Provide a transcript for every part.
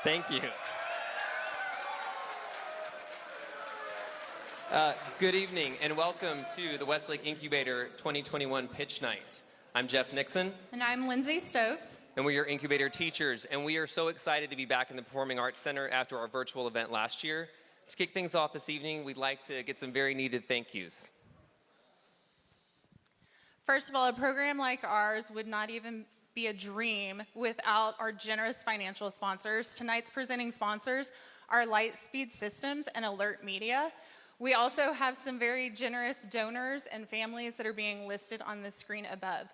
Thank you. Good evening and welcome to the Westlake Incubator 2021 Pitch Night. I'm Jeff Nixon. And I'm Lindsay Stokes. And we are Incubator teachers, and we are so excited to be back in the Performing Arts Center after our virtual event last year. To kick things off this evening, we'd like to get some very needed thank yous. First of all, a program like ours would not even be a dream without our generous financial sponsors. Tonight's presenting sponsors are Lightspeed Systems and Alert Media. We also have some very generous donors and families that are being listed on the screen above.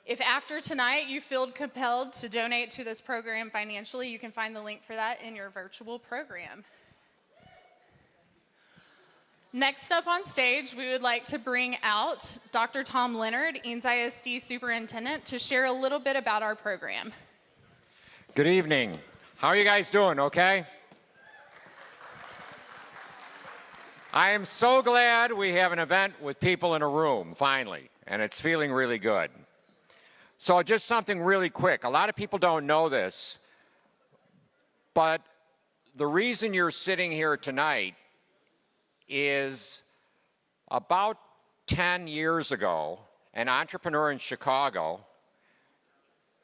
If after tonight you feel compelled to donate to this program financially, you can find the link for that in your virtual program. Next up on stage, we would like to bring out Dr. Tom Leonard, Eanes ISD Superintendent, to share a little bit about our program. Good evening. How are you guys doing, okay? I am so glad we have an event with people in a room, finally, and it's feeling really good. So just something really quick. A lot of people don't know this, but the reason you're sitting here tonight is about 10 years ago, an entrepreneur in Chicago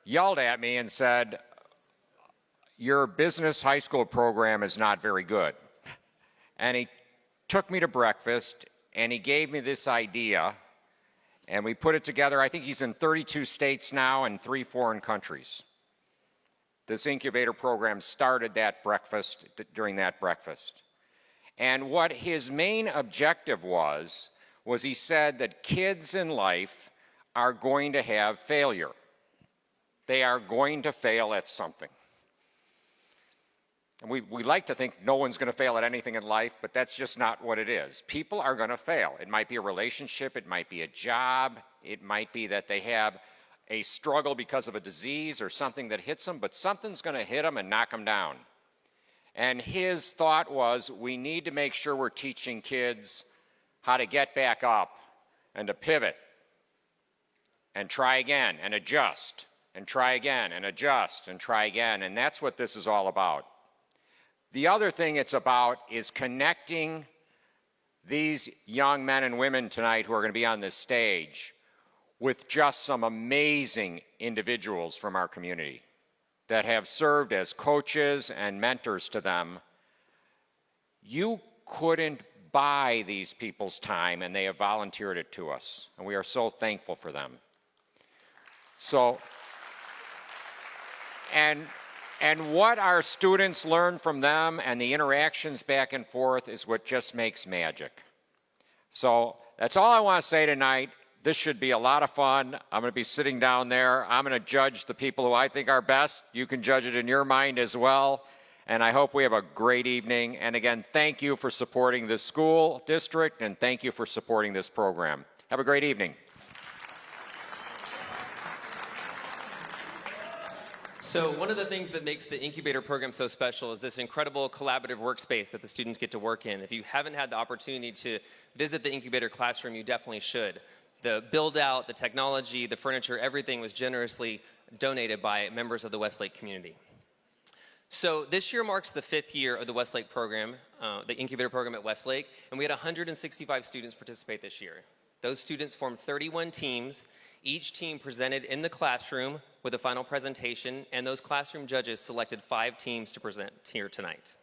yelled at me and said, "Your business high school program is not very good." And he took me to breakfast, and he gave me this idea, and we put it together. I think he's in 32 states now and 3 foreign countries. This incubator program started that breakfast, during that breakfast. And what his main objective was he said that kids in life are going to have failure. They are going to fail at something. And we like to think no one's going to fail at anything in life, but that's just not what it is. People are going to fail. It might be a relationship, it might be a job, it might be that they have a struggle because of a disease or something that hits them, but something's going to hit them and knock them down. And his thought was, we need to make sure we're teaching kids how to get back up and to pivot and try again and adjust and try again and adjust and try again. And that's what this is all about. The other thing it's about is connecting these young men and women tonight who are going to be on this stage with just some amazing individuals from our community that have served as coaches and mentors to them. You couldn't buy these people's time, and they have volunteered it to us, and we are so thankful for them. So, and what our students learn from them and the interactions back and forth is what just makes magic. So that's all I want to say tonight. This should be a lot of fun. I'm going to be sitting down there. I'm going to judge the people who I think are best. You can judge it in your mind as well. And I hope we have a great evening. And again, thank you for supporting this school district, and thank you for supporting this program. Have a great evening. So one of the things that makes the Incubator program so special is this incredible collaborative workspace that the students get to work in. If you haven't had the opportunity to visit the Incubator classroom, you definitely should. The build out, the technology, the furniture, everything was generously donated by members of the Westlake community. So this year marks the 5th year of the Westlake program, the Incubator program at Westlake, and we had 165 students participate this year. Those students formed 31 teams. Each team presented in the classroom with a final presentation, and those classroom judges selected 5 teams to present here tonight.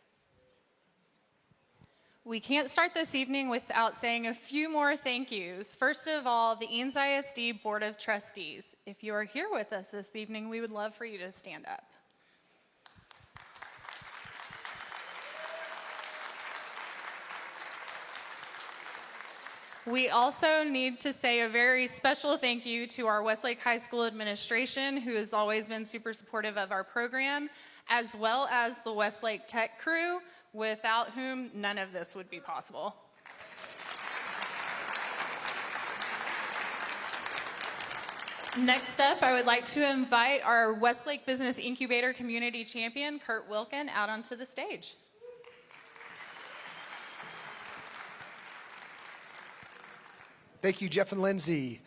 We can't start this evening without saying a few more thank yous. First of all, the Eanes ISD Board of Trustees. If you are here with us this evening, we would love for you to stand up. We also need to say a very special thank you to our Westlake High School administration, who has always been super supportive of our program, as well as the Westlake Tech crew, without whom none of this would be possible. Next up, I would like to invite our Westlake Business Incubator Community Champion, Kurt Wilkin, out onto the stage. Thank you, Jeff and Lindsay.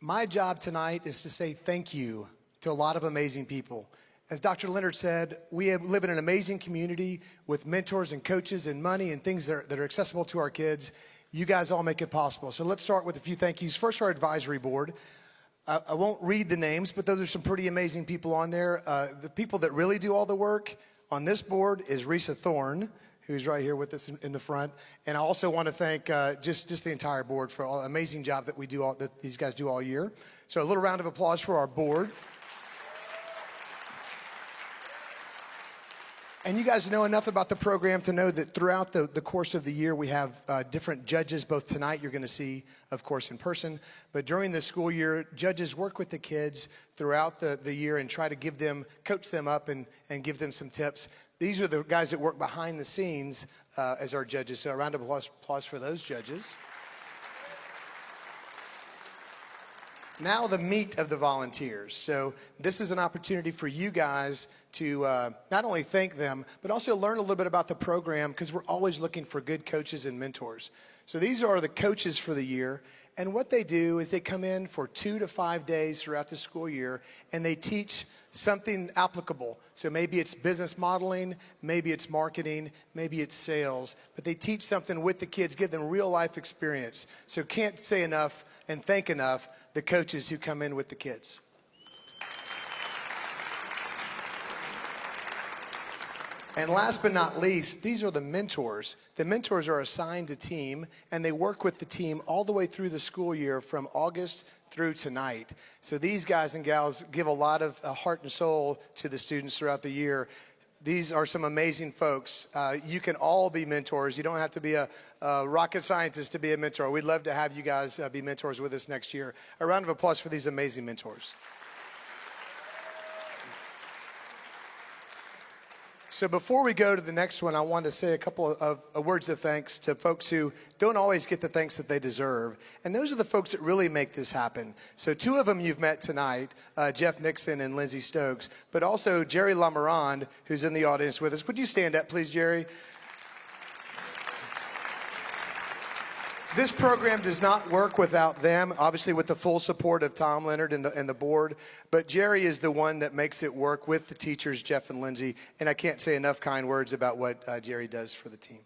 My job tonight is to say thank you to a lot of amazing people. As Dr. Leonard said, we live in an amazing community with mentors and coaches and money and things that are accessible to our kids. You guys all make it possible. So let's start with a few thank yous. First, our advisory board. I won't read the names, but those are some pretty amazing people on there. The people that really do all the work on this board is Risa Thorne, who's right here with us in the front. And I also want to thank just the entire board for all the amazing job that that these guys do all year. So a little round of applause for our board. And you guys know enough about the program to know that throughout the course of the year, we have different judges. Both tonight, you're going to see, of course, in person. But during the school year, judges work with the kids throughout the year and try to coach them up and give them some tips. These are the guys that work behind the scenes as our judges. So a round of applause for those judges. Now the meat of the volunteers. So this is an opportunity for you guys to not only thank them, but also learn a little bit about the program, because we're always looking for good coaches and mentors. So these are the coaches for the year. And what they do is they come in for 2 to 5 days throughout the school year, and they teach something applicable. So maybe it's business modeling, maybe it's marketing, maybe it's sales. But they teach something with the kids, give them real life experience. So can't say enough and thank enough the coaches who come in with the kids. And last but not least, these are the mentors. The mentors are assigned a team, and they work with the team all the way through the school year from August through tonight. So these guys and gals give a lot of heart and soul to the students throughout the year. These are some amazing folks. You can all be mentors. You don't have to be a rocket scientist to be a mentor. We'd love to have you guys be mentors with us next year. A round of applause for these amazing mentors. So before we go to the next one, I want to say a couple of words of thanks to folks who don't always get the thanks that they deserve. And those are the folks that really make this happen. So 2 of them you've met tonight, Jeff Nixon and Lindsay Stokes, but also Jerry Lamarand, who's in the audience with us. Would you stand up, please, Jerry? This program does not work without them, obviously with the full support of Tom Leonard and the board, but Jerry is the one that makes it work with the teachers, Jeff and Lindsay, and I can't say enough kind words about what Jerry does for the team.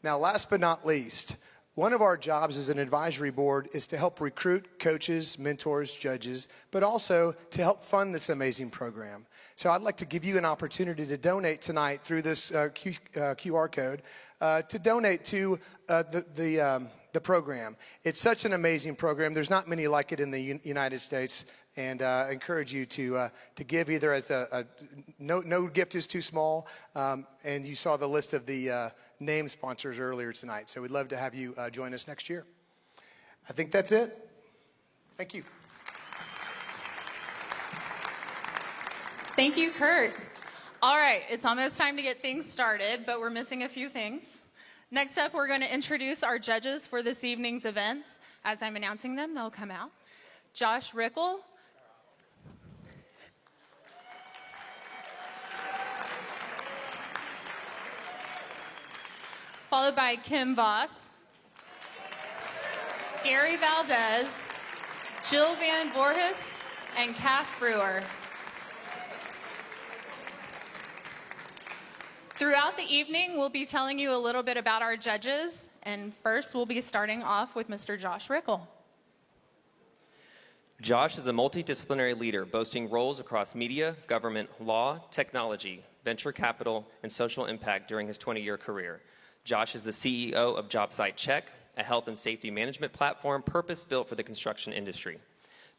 Now, last but not least, one of our jobs as an advisory board is to help recruit coaches, mentors, judges, but also to help fund this amazing program. So I'd like to give you an opportunity to donate tonight through this QR code, to donate to the program. It's such an amazing program. There's not many like it in the United States, and I encourage you to give either as no gift is too small, and you saw the list of the name sponsors earlier tonight. So we'd love to have you join us next year. I think that's it. Thank you. Thank you, Kurt. All right, it's almost time to get things started, but we're missing a few things. Next up, we're going to introduce our judges for this evening's events. As I'm announcing them, they'll come out. Josh Rickel. Followed by Kim Voss. Gary Valdez. Jill Van Voorhis. And Cass Brewer. Throughout the evening, we'll be telling you a little bit about our judges. And first, we'll be starting off with Mr. Josh Rickel. Josh is a multidisciplinary leader boasting roles across media, government, law, technology, venture capital, and social impact during his 20-year career. Josh is the CEO of JobSite Check, a health and safety management platform purpose-built for the construction industry.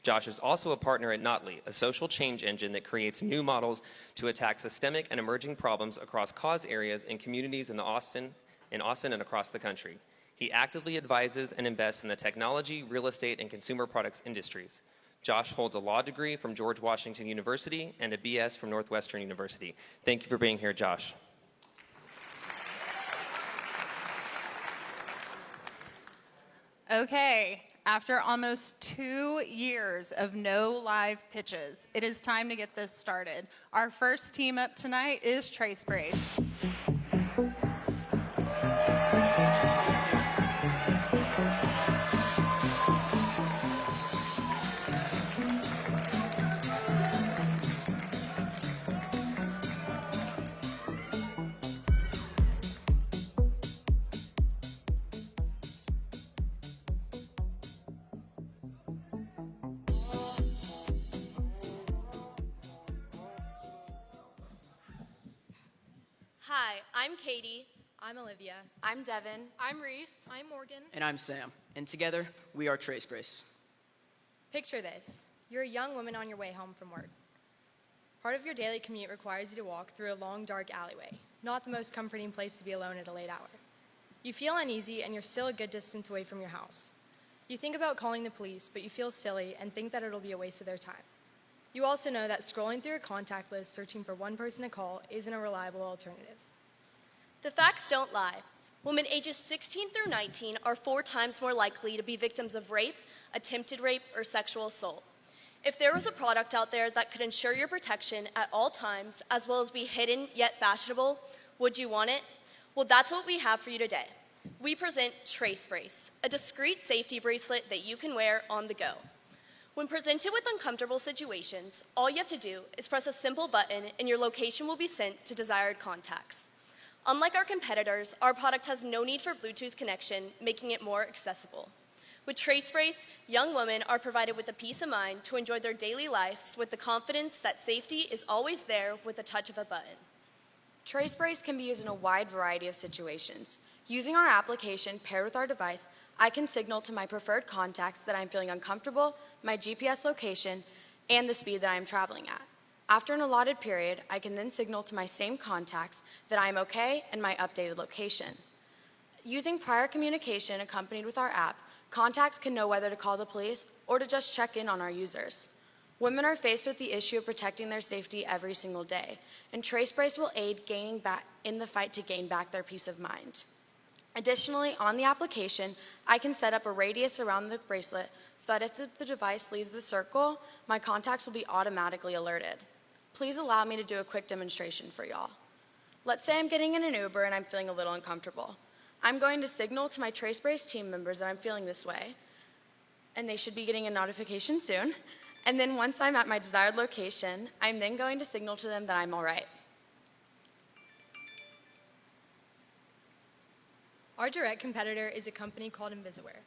Josh is also a partner at Notley, a social change engine that creates new models to attack systemic and emerging problems across cause areas in communities in Austin and across the country. He actively advises and invests in the technology, real estate, and consumer products industries. Josh holds a law degree from George Washington University and a BS from Northwestern University. Thank you for being here, Josh. Okay, after almost 2 years of no live pitches, it is time to get this started. Our first team up tonight is Trace Brace. Hi, I'm Katie. I'm Olivia. I'm Devin. I'm Reese. I'm Morgan. And I'm Sam. And together, we are Trace Brace. Picture this. You're a young woman on your way home from work. Part of your daily commute requires you to walk through a long, dark alleyway, not the most comforting place to be alone at a late hour. You feel uneasy and you're still a good distance away from your house. You think about calling the police, but you feel silly and think that it'll be a waste of their time. You also know that scrolling through a contact list searching for one person to call isn't a reliable alternative. The facts don't lie. Women ages 16 through 19 are 4 times more likely to be victims of rape, attempted rape, or sexual assault. If there was a product out there that could ensure your protection at all times, as well as be hidden yet fashionable, would you want it? Well, that's what we have for you today. We present Trace Brace, a discreet safety bracelet that you can wear on the go. When presented with uncomfortable situations, all you have to do is press a simple button and your location will be sent to desired contacts. Unlike our competitors, our product has no need for Bluetooth connection, making it more accessible. With Trace Brace, young women are provided with the peace of mind to enjoy their daily lives with the confidence that safety is always there with the touch of a button. Trace Brace can be used in a wide variety of situations. Using our application paired with our device, I can signal to my preferred contacts that I'm feeling uncomfortable, my GPS location, and the speed that I am traveling at. After an allotted period, I can then signal to my same contacts that I am okay and my updated location. Using prior communication accompanied with our app, contacts can know whether to call the police or to just check in on our users. Women are faced with the issue of protecting their safety every single day, and Trace Brace will aid gaining back in the fight to gain back their peace of mind. Additionally, on the application, I can set up a radius around the bracelet so that if the device leaves the circle, my contacts will be automatically alerted. Please allow me to do a quick demonstration for y'all. Let's say I'm getting in an Uber and I'm feeling a little uncomfortable. I'm going to signal to my Trace Brace team members that I'm feeling this way, and they should be getting a notification soon. And then once I'm at my desired location, I'm then going to signal to them that I'm all right. Our direct competitor is a company called Incubator.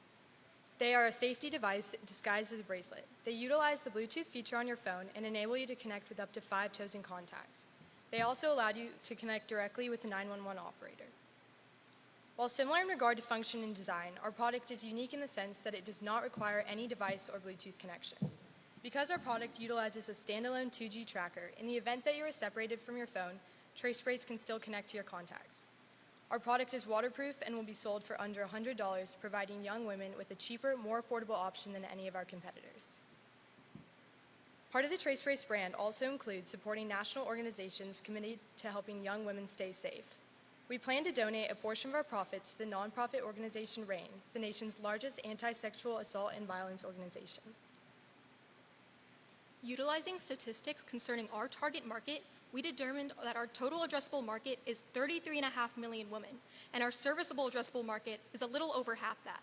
They are a safety device disguised as a bracelet. They utilize the Bluetooth feature on your phone and enable you to connect with up to 5 chosen contacts. They also allow you to connect directly with the 911 operator. While similar in regard to function and design, our product is unique in the sense that it does not require any device or Bluetooth connection. Because our product utilizes a standalone 2G tracker, in the event that you are separated from your phone, Trace Brace can still connect to your contacts. Our product is waterproof and will be sold for under $100, providing young women with a cheaper, more affordable option than any of our competitors. Part of the Trace Brace brand also includes supporting national organizations committed to helping young women stay safe. We plan to donate a portion of our profits to the nonprofit organization RAIN, the nation's largest anti-sexual assault and violence organization. Utilizing statistics concerning our target market, we determined that our total addressable market is 33.5 million women, and our serviceable addressable market is a little over half that.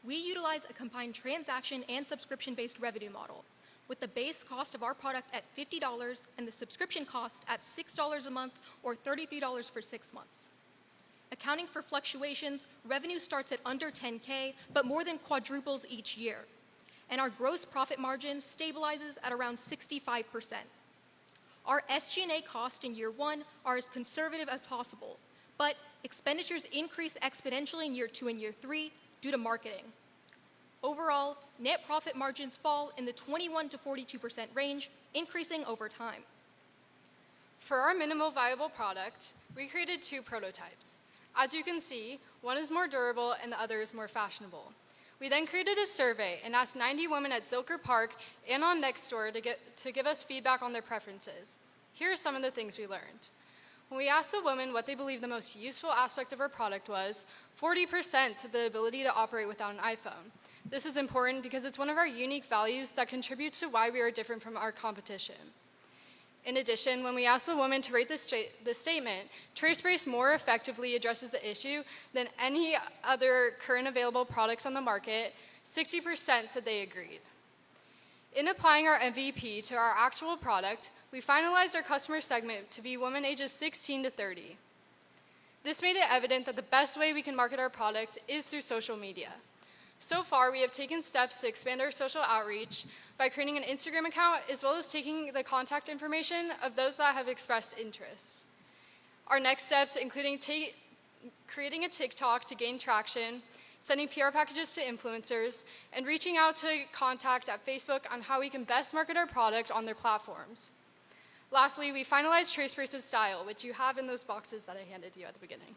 We utilize a combined transaction and subscription-based revenue model, with the base cost of our product at $50 and the subscription cost at $6 a month or $33 for 6 months. Accounting for fluctuations, revenue starts at under $10K, but more than quadruples each year. And our gross profit margin stabilizes at around 65%. Our SG&A costs in year 1 are as conservative as possible, but expenditures increase exponentially in year 2 and year 3 due to marketing. Overall, net profit margins fall in the 21 to 42% range, increasing over time. For our minimal viable product, we created 2 prototypes. As you can see, one is more durable and the other is more fashionable. We then created a survey and asked 90 women at Zilker Park and on Nextdoor to give us feedback on their preferences. Here are some of the things we learned. When we asked the women what they believed the most useful aspect of our product was, 40% said the ability to operate without an iPhone. This is important because it's one of our unique values that contributes to why we are different from our competition. In addition, when we asked the woman to rate the statement, Trace Brace more effectively addresses the issue than any other current available products on the market, 60% said they agreed. In applying our MVP to our actual product, we finalized our customer segment to be women ages 16 to 30. This made it evident that the best way we can market our product is through social media. So far, we have taken steps to expand our social outreach by creating an Instagram account as well as taking the contact information of those that have expressed interest. Our next steps, including creating a TikTok to gain traction, sending PR packages to influencers, and reaching out to contact at Facebook on how we can best market our product on their platforms. Lastly, we finalized TraceBrace's style, which you have in those boxes that I handed you at the beginning.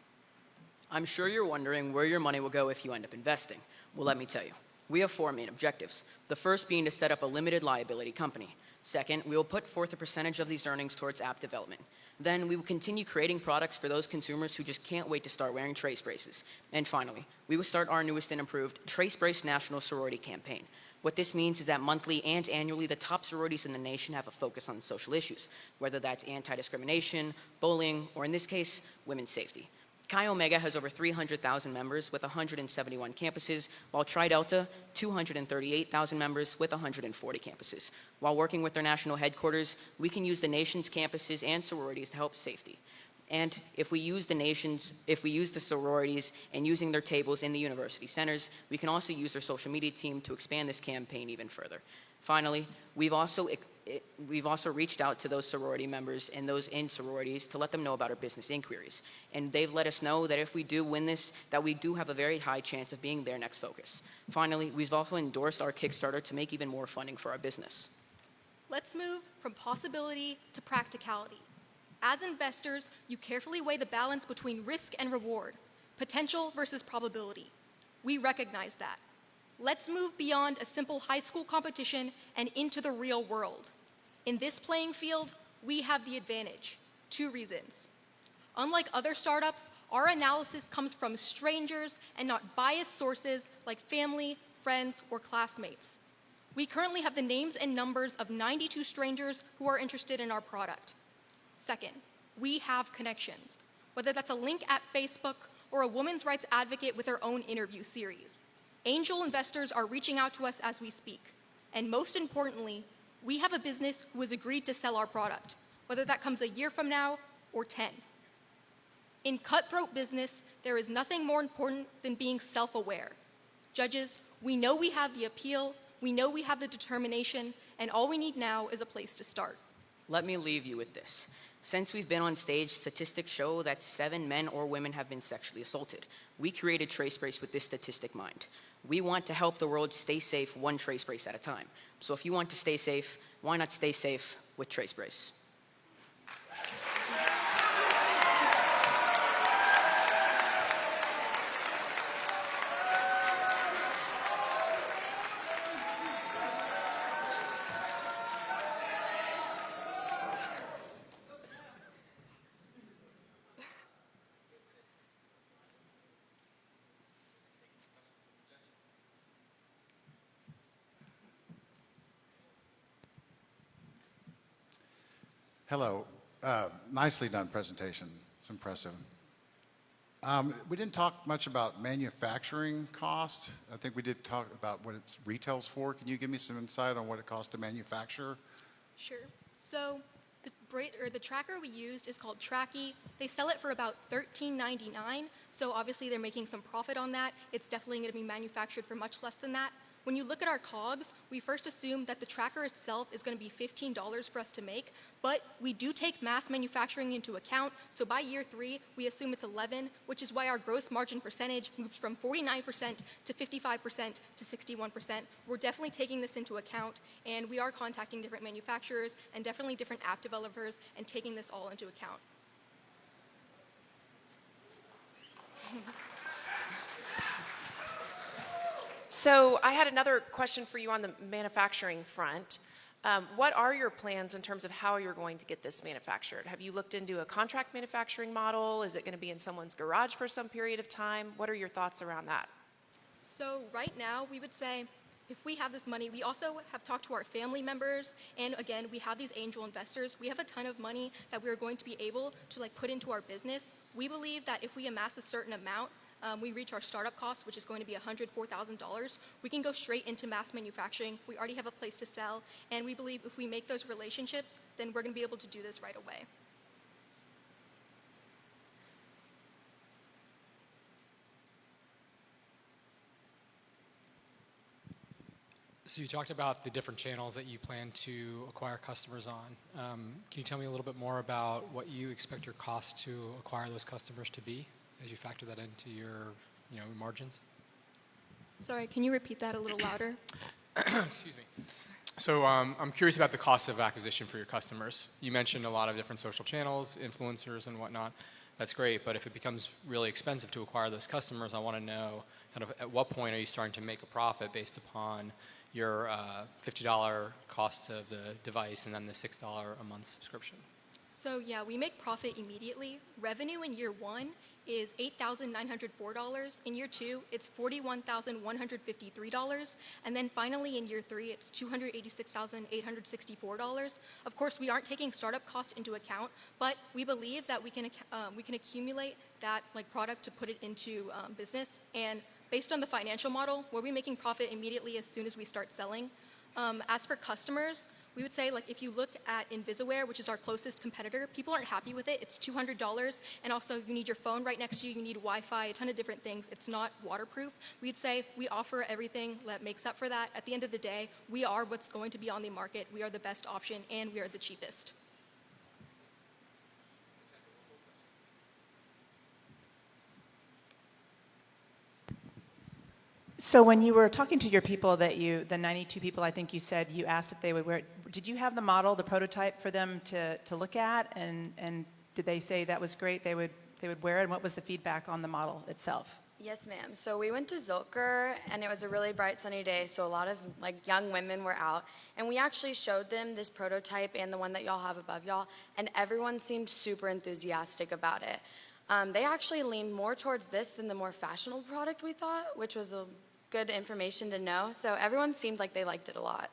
I'm sure you're wondering where your money will go if you end up investing. Well, let me tell you. We have 4 main objectives. The first being to set up a limited liability company. Second, we will put forth a percentage of these earnings towards app development. Then we will continue creating products for those consumers who just can't wait to start wearing trace braces. And finally, we will start our newest and improved Trace Brace National Sorority Campaign. What this means is that monthly and annually, the top sororities in the nation have a focus on social issues, whether that's anti-discrimination, bullying, or in this case, women's safety. Chi Omega has over 300,000 members with 171 campuses, while Tri Delta, 238,000 members with 140 campuses. While working with their national headquarters, we can use the nation's campuses and sororities to help safety. And if we use the sororities and using their tables in the university centers, we can also use their social media team to expand this campaign even further. Finally, we've also reached out to those sorority members and those in sororities to let them know about our business inquiries. And they've let us know that if we do win this, that we do have a very high chance of being their next focus. Finally, we've also endorsed our Kickstarter to make even more funding for our business. Let's move from possibility to practicality. As investors, you carefully weigh the balance between risk and reward, potential versus probability. We recognize that. Let's move beyond a simple high school competition and into the real world. In this playing field, we have the advantage. 2 reasons. Unlike other startups, our analysis comes from strangers and not biased sources like family, friends, or classmates. We currently have the names and numbers of 92 strangers who are interested in our product. Second, we have connections, whether that's a link at Facebook or a women's rights advocate with their own interview series. Angel investors are reaching out to us as we speak. And most importantly, we have a business who has agreed to sell our product, whether that comes a year from now or 10. In cutthroat business, there is nothing more important than being self-aware. Judges, we know we have the appeal, we know we have the determination, and all we need now is a place to start. Let me leave you with this. Since we've been on stage, statistics show that 7 men or women have been sexually assaulted. We created Trace Brace with this statistic in mind. We want to help the world stay safe one trace brace at a time. So if you want to stay safe, why not stay safe with Trace Brace? Hello. Nicely done presentation. It's impressive. We didn't talk much about manufacturing cost. I think we did talk about what it retails for. Can you give me some insight on what it costs to manufacture? Sure. So the tracker we used is called Tracky. They sell it for about $13.99. So obviously they're making some profit on that. It's definitely going to be manufactured for much less than that. When you look at our COGS, we first assume that the tracker itself is going to be $15 for us to make, but we do take mass manufacturing into account, so by year 3, we assume it's 11, which is why our gross margin percentage moves from 49% to 55% to 61%. We're definitely taking this into account, and we are contacting different manufacturers and definitely different app developers and taking this all into account. So I had another question for you on the manufacturing front. What are your plans in terms of how you're going to get this manufactured? Have you looked into a contract manufacturing model? Is it going to be in someone's garage for some period of time? What are your thoughts around that? So right now, we would say if we have this money, we also have talked to our family members, and again, we have these angel investors. We have a ton of money that we're going to be able to put into our business. We believe that if we amass a certain amount, we reach our startup cost, which is going to be $104,000. We can go straight into mass manufacturing. We already have a place to sell, and we believe if we make those relationships, then we're going to be able to do this right away. So you talked about the different channels that you plan to acquire customers on. Can you tell me a little bit more about what you expect your cost to acquire those customers to be as you factor that into your margins? Sorry, can you repeat that a little louder? Excuse me. So I'm curious about the cost of acquisition for your customers. You mentioned a lot of different social channels, influencers and whatnot. That's great, but if it becomes really expensive to acquire those customers, I want to know kind of at what point are you starting to make a profit based upon your $50 cost of the device and then the $6 a month subscription? So yeah, we make profit immediately. Revenue in year 1 is $8,904. In year 2, it's $41,153. And then finally in year 3, it's $286,864. Of course, we aren't taking startup costs into account, but we believe that we can accumulate that product to put it into business. And based on the financial model, we'll be making profit immediately as soon as we start selling. As for customers, we would say if you look at Invisaware, which is our closest competitor, people aren't happy with it. It's $200, and also you need your phone right next to you. You need Wi-Fi, a ton of different things. It's not waterproof. We'd say we offer everything that makes up for that. At the end of the day, we are what's going to be on the market. We are the best option, and we are the cheapest. So when you were talking to your people the 92 people, I think you said you asked if they would wear it. Did you have the model, the prototype for them to look at? And did they say that was great, they would wear it? And what was the feedback on the model itself? Yes, ma'am. So we went to Zilker, and it was a really bright, sunny day, so a lot of young women were out. And we actually showed them this prototype and the one that y'all have above y'all, and everyone seemed super enthusiastic about it. They actually leaned more towards this than the more fashionable product we thought, which was a good information to know. So everyone seemed like they liked it a lot.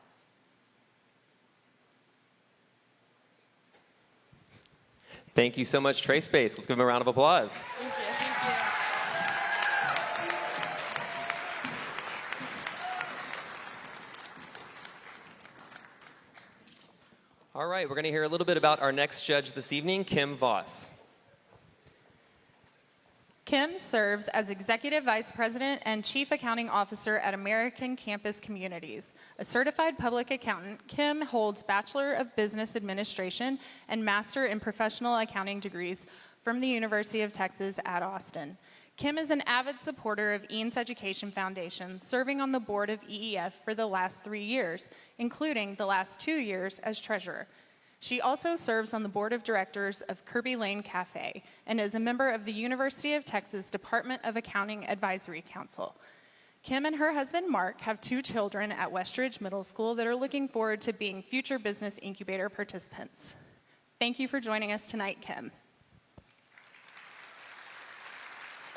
Thank you so much, TraceSpace. Let's give them a round of applause. Thank you. Thank you. All right, we're going to hear a little bit about our next judge this evening, Kim Voss. Kim serves as Executive Vice President and Chief Accounting Officer at American Campus Communities. A certified public accountant, Kim holds Bachelor of Business Administration and Master in Professional Accounting degrees from the University of Texas at Austin. Kim is an avid supporter of Eanes Education Foundation, serving on the board of EEF for the last 3 years, including the last 2 years as treasurer. She also serves on the board of directors of Kirby Lane Cafe and is a member of the University of Texas Department of Accounting Advisory Council. Kim and her husband, Mark, have 2 children at Westridge Middle School that are looking forward to being future Business Incubator participants. Thank you for joining us tonight, Kim.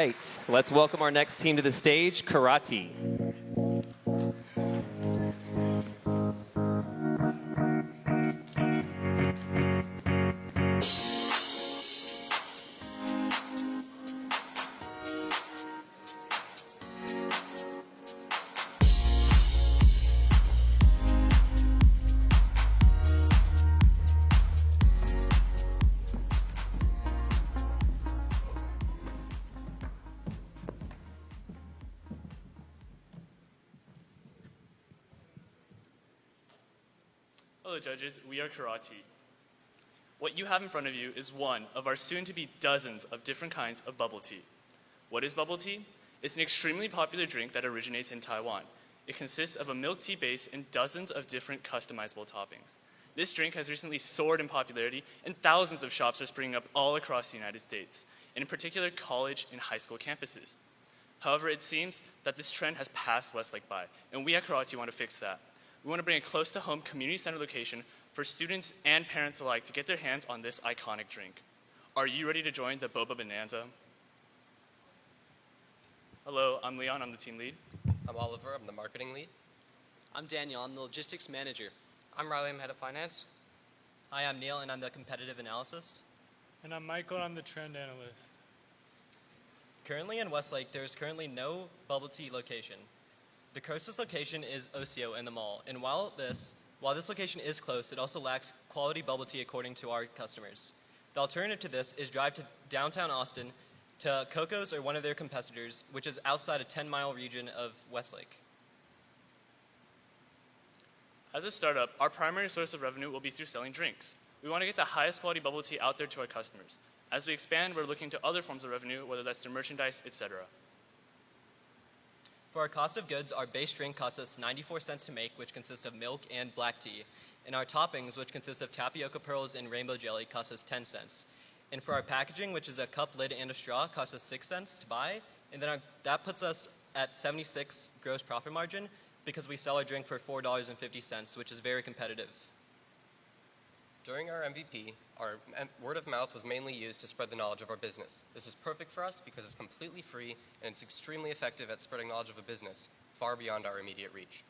Right, let's welcome our next team to the stage, Karate. Hello judges, we are Karate. What you have in front of you is one of our soon-to-be dozens of different kinds of bubble tea. What is bubble tea? It's an extremely popular drink that originates in Taiwan. It consists of a milk tea base and dozens of different customizable toppings. This drink has recently soared in popularity, and thousands of shops are springing up all across the United States, and in particular college and high school campuses. However, it seems that this trend has passed Westlake by, and we at Karate want to fix that. We want to bring a close-to-home community center location for students and parents alike to get their hands on this iconic drink. Are you ready to join the Boba Bonanza? Hello, I'm Leon, I'm the team lead. I'm Oliver, I'm the marketing lead. I'm Daniel, I'm the logistics manager. I'm Riley, I'm head of finance. Hi, I'm Neil, and I'm the competitive analyst. And I'm Michael, I'm the trend analyst. Currently in Westlake, there is currently no bubble tea location. The closest location is Osio in the mall, and while this location is close, it also lacks quality bubble tea according to our customers. The alternative to this is drive to downtown Austin to Coco's or one of their competitors, which is outside a 10-mile region of Westlake. As a startup, our primary source of revenue will be through selling drinks. We want to get the highest quality bubble tea out there to our customers. As we expand, we're looking to other forms of revenue, whether that's through merchandise, etc. For our cost of goods, our base drink costs us 94 cents to make, which consists of milk and black tea. And our toppings, which consist of tapioca pearls and rainbow jelly, cost us 10 cents. And for our packaging, which is a cup, lid, and a straw, costs us 6 cents to buy. And then that puts us at 76 gross profit margin because we sell our drink for $4.50, which is very competitive. During our MVP, our word of mouth was mainly used to spread the knowledge of our business. This is perfect for us because it's completely free and it's extremely effective at spreading knowledge of a business far beyond our immediate reach.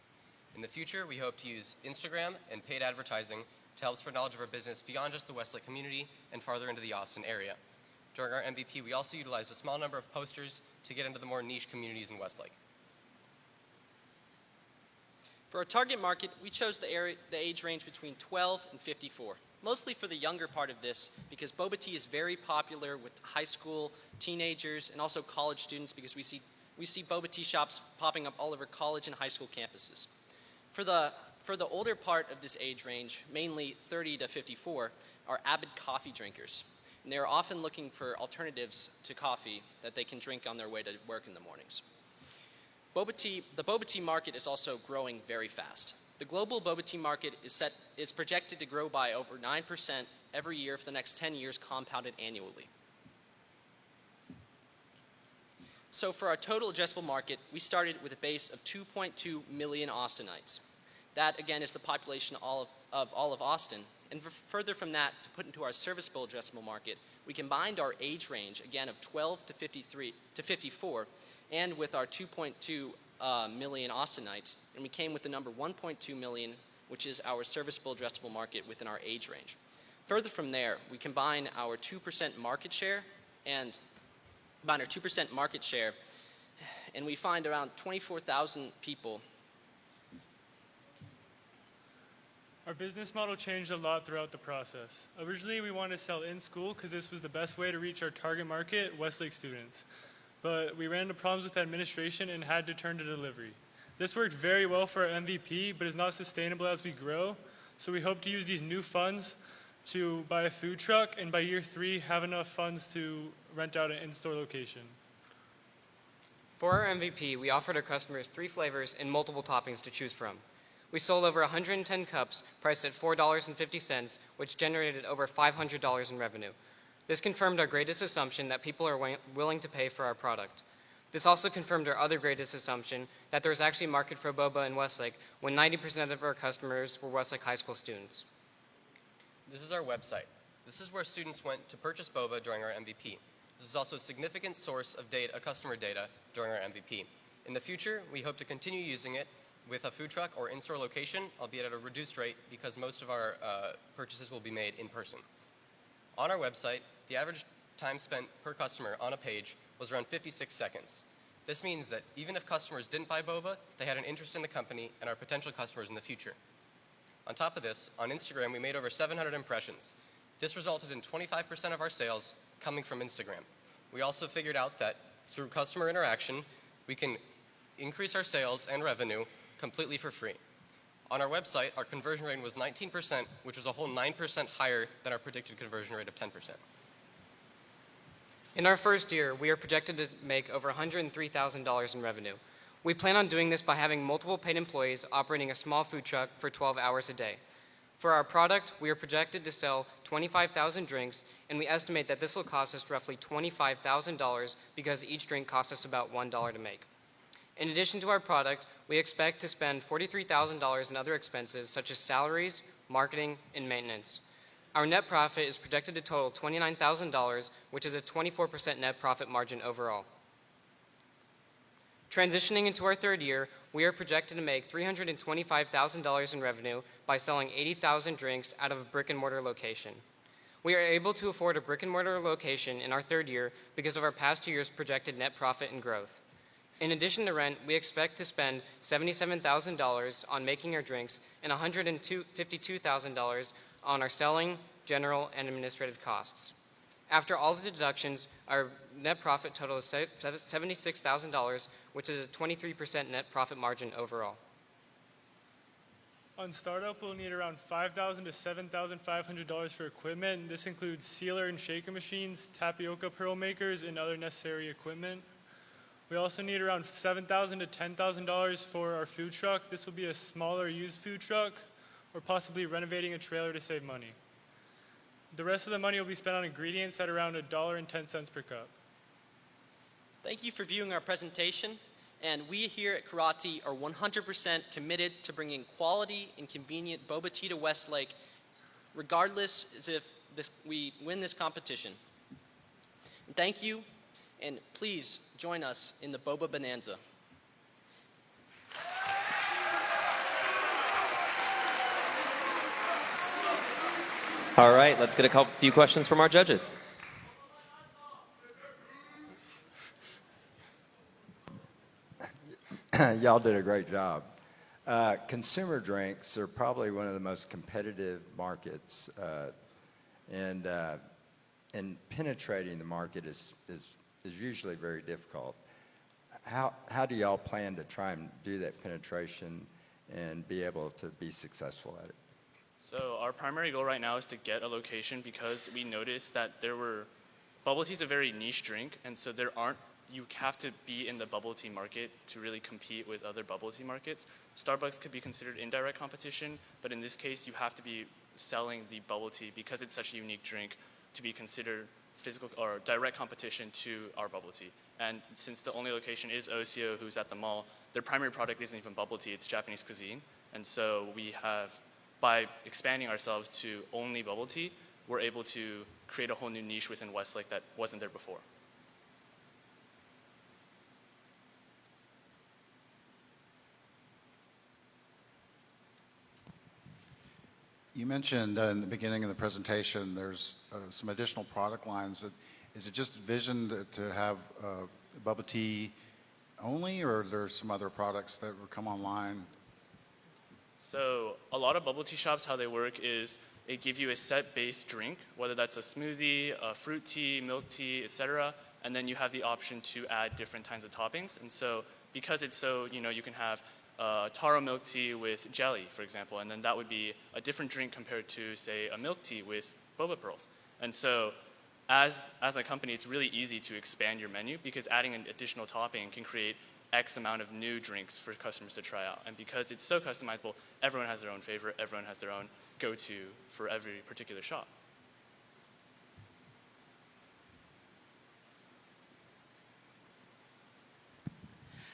In the future, we hope to use Instagram and paid advertising to help spread knowledge of our business beyond just the Westlake community and farther into the Austin area. During our MVP, we also utilized a small number of posters to get into the more niche communities in Westlake. For our target market, we chose the age range between 12 and 54, mostly for the younger part of this because boba tea is very popular with high school teenagers and also college students because we see boba tea shops popping up all over college and high school campuses. For the older part of this age range, mainly 30 to 54, are avid coffee drinkers. And they're often looking for alternatives to coffee that they can drink on their way to work in the mornings. The boba tea market is also growing very fast. The global boba tea market is projected to grow by over 9% every year for the next 10 years, compounded annually. So for our total addressable market, we started with a base of 2.2 million Austinites. That, again, is the population of all of Austin. And further from that, to put into our serviceable addressable market, we combined our age range, again, of 12 to 54, and with our 2.2 million Austinites, and we came with the number 1.2 million, which is our serviceable addressable market within our age range. Further from there, we combine our 2% market share and we find around 24,000 people. Our business model changed a lot throughout the process. Originally, we wanted to sell in school because this was the best way to reach our target market, Westlake students. But we ran into problems with administration and had to turn to delivery. This worked very well for our MVP, but is not sustainable as we grow. So we hope to use these new funds to buy a food truck, and by year 3, have enough funds to rent out an in-store location. For our MVP, we offered our customers 3 flavors and multiple toppings to choose from. We sold over 110 cups, priced at $4.50, which generated over $500 in revenue. This confirmed our greatest assumption that people are willing to pay for our product. This also confirmed our other greatest assumption that there was actually a market for boba in Westlake when 90% of our customers were Westlake high school students. This is our website. This is where students went to purchase boba during our MVP. This is also a significant source of customer data during our MVP. In the future, we hope to continue using it with a food truck or in-store location, albeit at a reduced rate because most of our purchases will be made in person. On our website, the average time spent per customer on a page was around 56 seconds. This means that even if customers didn't buy boba, they had an interest in the company and are potential customers in the future. On top of this, on Instagram, we made over 700 impressions. This resulted in 25% of our sales coming from Instagram. We also figured out that through customer interaction, we can increase our sales and revenue completely for free. On our website, our conversion rate was 19%, which was a whole 9% higher than our predicted conversion rate of 10%. In our first year, we are projected to make over $103,000 in revenue. We plan on doing this by having multiple paid employees operating a small food truck for 12 hours a day. For our product, we are projected to sell 25,000 drinks, and we estimate that this will cost us roughly $25,000 because each drink costs us about $1 to make. In addition to our product, we expect to spend $43,000 in other expenses such as salaries, marketing, and maintenance. Our net profit is projected to total $29,000, which is a 24% net profit margin overall. Transitioning into our third year, we are projected to make $325,000 in revenue by selling 80,000 drinks out of a brick-and-mortar location. We are able to afford a brick-and-mortar location in our third year because of our past 2 years' projected net profit and growth. In addition to rent, we expect to spend $77,000 on making our drinks and $152,000 on our selling, general, and administrative costs. After all of the deductions, our net profit total is $76,000, which is a 23% net profit margin overall. On startup, we'll need around $5,000 to $7,500 for equipment. This includes sealer and shaker machines, tapioca pearl makers, and other necessary equipment. We also need around $7,000 to $10,000 for our food truck. This will be a smaller used food truck, or possibly renovating a trailer to save money. The rest of the money will be spent on ingredients at around $1.10 per cup. Thank you for viewing our presentation. And we here at Karate are 100% committed to bringing quality and convenient boba tea to Westlake, regardless as if we win this competition. And thank you, and please join us in the Boba Bonanza. All right, let's get a few questions from our judges. Y'all did a great job. Consumer drinks are probably one of the most competitive markets, and penetrating the market is usually very difficult. How do y'all plan to try and do that penetration and be able to be successful at it? So our primary goal right now is to get a location because we noticed that bubble tea is a very niche drink, and so you have to be in the bubble tea market to really compete with other bubble tea markets. Starbucks could be considered indirect competition, but in this case, you have to be selling the bubble tea because it's such a unique drink to be considered physical or direct competition to our bubble tea. And since the only location is Osio, who's at the mall, their primary product isn't even bubble tea, it's Japanese cuisine. And so by expanding ourselves to only bubble tea, we're able to create a whole new niche within Westlake that wasn't there before. You mentioned in the beginning of the presentation there's some additional product lines. Is it just visioned to have bubble tea only, or are there some other products that will come online? So a lot of bubble tea shops, how they work is they give you a set base drink, whether that's a smoothie, a fruit tea, milk tea, etc. And then you have the option to add different kinds of toppings. And so because it's so, you can have taro milk tea with jelly, for example, and then that would be a different drink compared to, say, a milk tea with boba pearls. And so as a company, it's really easy to expand your menu because adding an additional topping can create X amount of new drinks for customers to try out. And because it's so customizable, everyone has their own favorite, everyone has their own go-to for every particular shop.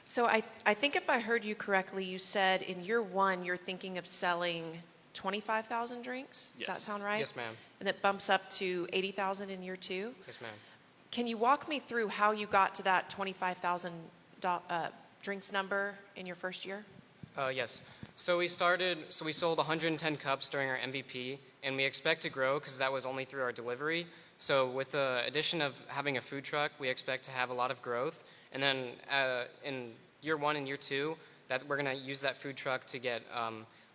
So I think if I heard you correctly, you said in year one, you're thinking of selling 25,000 drinks? Does that sound right? Yes, ma'am. And it bumps up to 80,000 in year two? Yes, ma'am. Can you walk me through how you got to that 25,000 drinks number in your first year? Yes. So we sold 110 cups during our MVP, and we expect to grow because that was only through our delivery. So with the addition of having a food truck, we expect to have a lot of growth. And then in year one and year two, we're going to use that food truck to get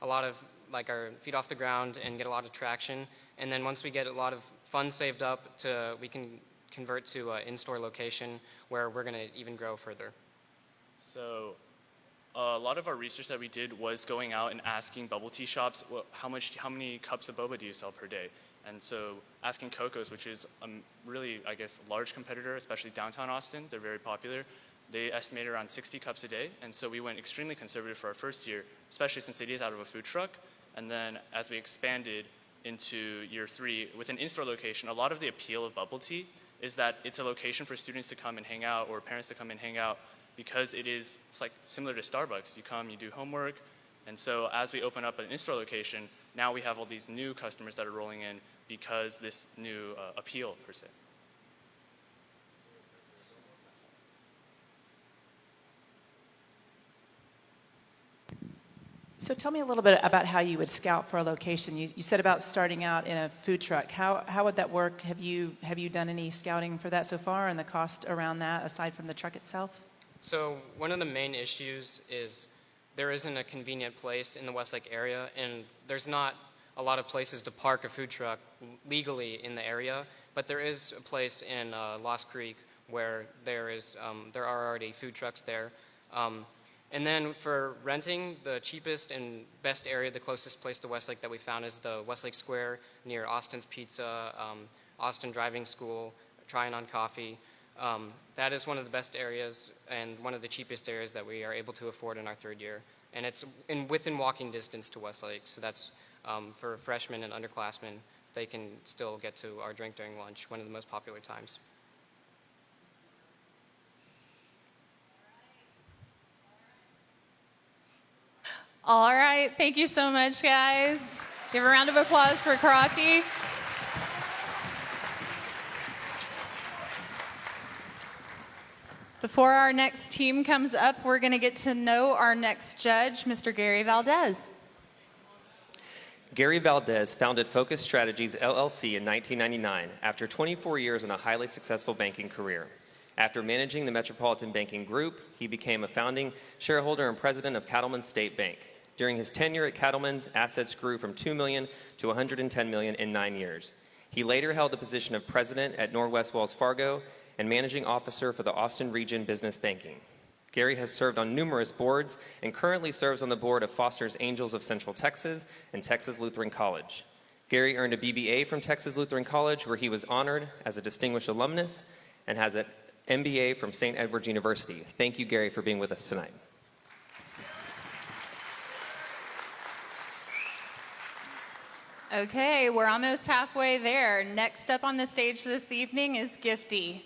a lot of our feet off the ground and get a lot of traction. And then once we get a lot of funds saved up, we can convert to an in-store location where we're going to even grow further. So a lot of our research that we did was going out and asking bubble tea shops, how many cups of boba do you sell per day? And so asking Coco's, which is a really, I guess, large competitor, especially downtown Austin, they're very popular. They estimated around 60 cups a day. And so we went extremely conservative for our first year, especially since it is out of a food truck. And then as we expanded into year three with an in-store location, a lot of the appeal of bubble tea is that it's a location for students to come and hang out or parents to come and hang out because it's like similar to Starbucks. You come, you do homework. And so as we open up an in-store location, now we have all these new customers that are rolling in because this new appeal, per se. So tell me a little bit about how you would scout for a location. You said about starting out in a food truck. How would that work? Have you done any scouting for that so far, and the cost around that aside from the truck itself? So one of the main issues is there isn't a convenient place in the Westlake area, and there's not a lot of places to park a food truck legally in the area, but there is a place in Lost Creek where there are already food trucks there. And then for renting, the cheapest and best area, the closest place to Westlake that we found is the Westlake Square near Austin's Pizza, Austin Driving School, Trying on Coffee. That is one of the best areas and one of the cheapest areas that we are able to afford in our third year. And it's within walking distance to Westlake, so that's for freshmen and underclassmen, they can still get to our drink during lunch, one of the most popular times. All right, thank you so much, guys. Give a round of applause for Karate. Before our next team comes up, we're going to get to know our next judge, Mr. Gary Valdez. Gary Valdez founded Focus Strategies, LLC in 1999 after 24 years in a highly successful banking career. After managing the Metropolitan Banking Group, he became a founding shareholder and president of Cattleman's State Bank. During his tenure at Cattleman's, assets grew from $2 million to $110 million in 9 years. He later held the position of president at Northwest Wells Fargo and managing officer for the Austin Region Business Banking. Gary has served on numerous boards and currently serves on the board of Foster's Angels of Central Texas and Texas Lutheran College. Gary earned a BBA from Texas Lutheran College, where he was honored as a distinguished alumnus, and has an MBA from St. Edward's University. Thank you, Gary, for being with us tonight. Okay, we're almost halfway there. Next up on the stage this evening is Gifty.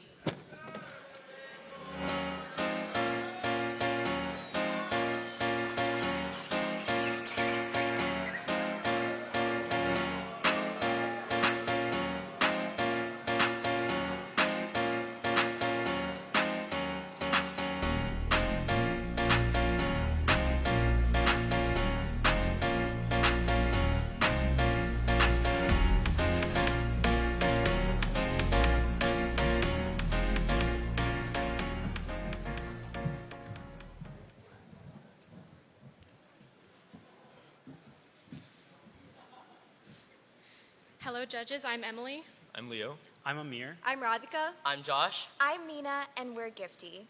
Hello, judges. I'm Emily. I'm Leo. I'm Amir. I'm Radhika. I'm Josh. I'm Nina, and we're Gifty.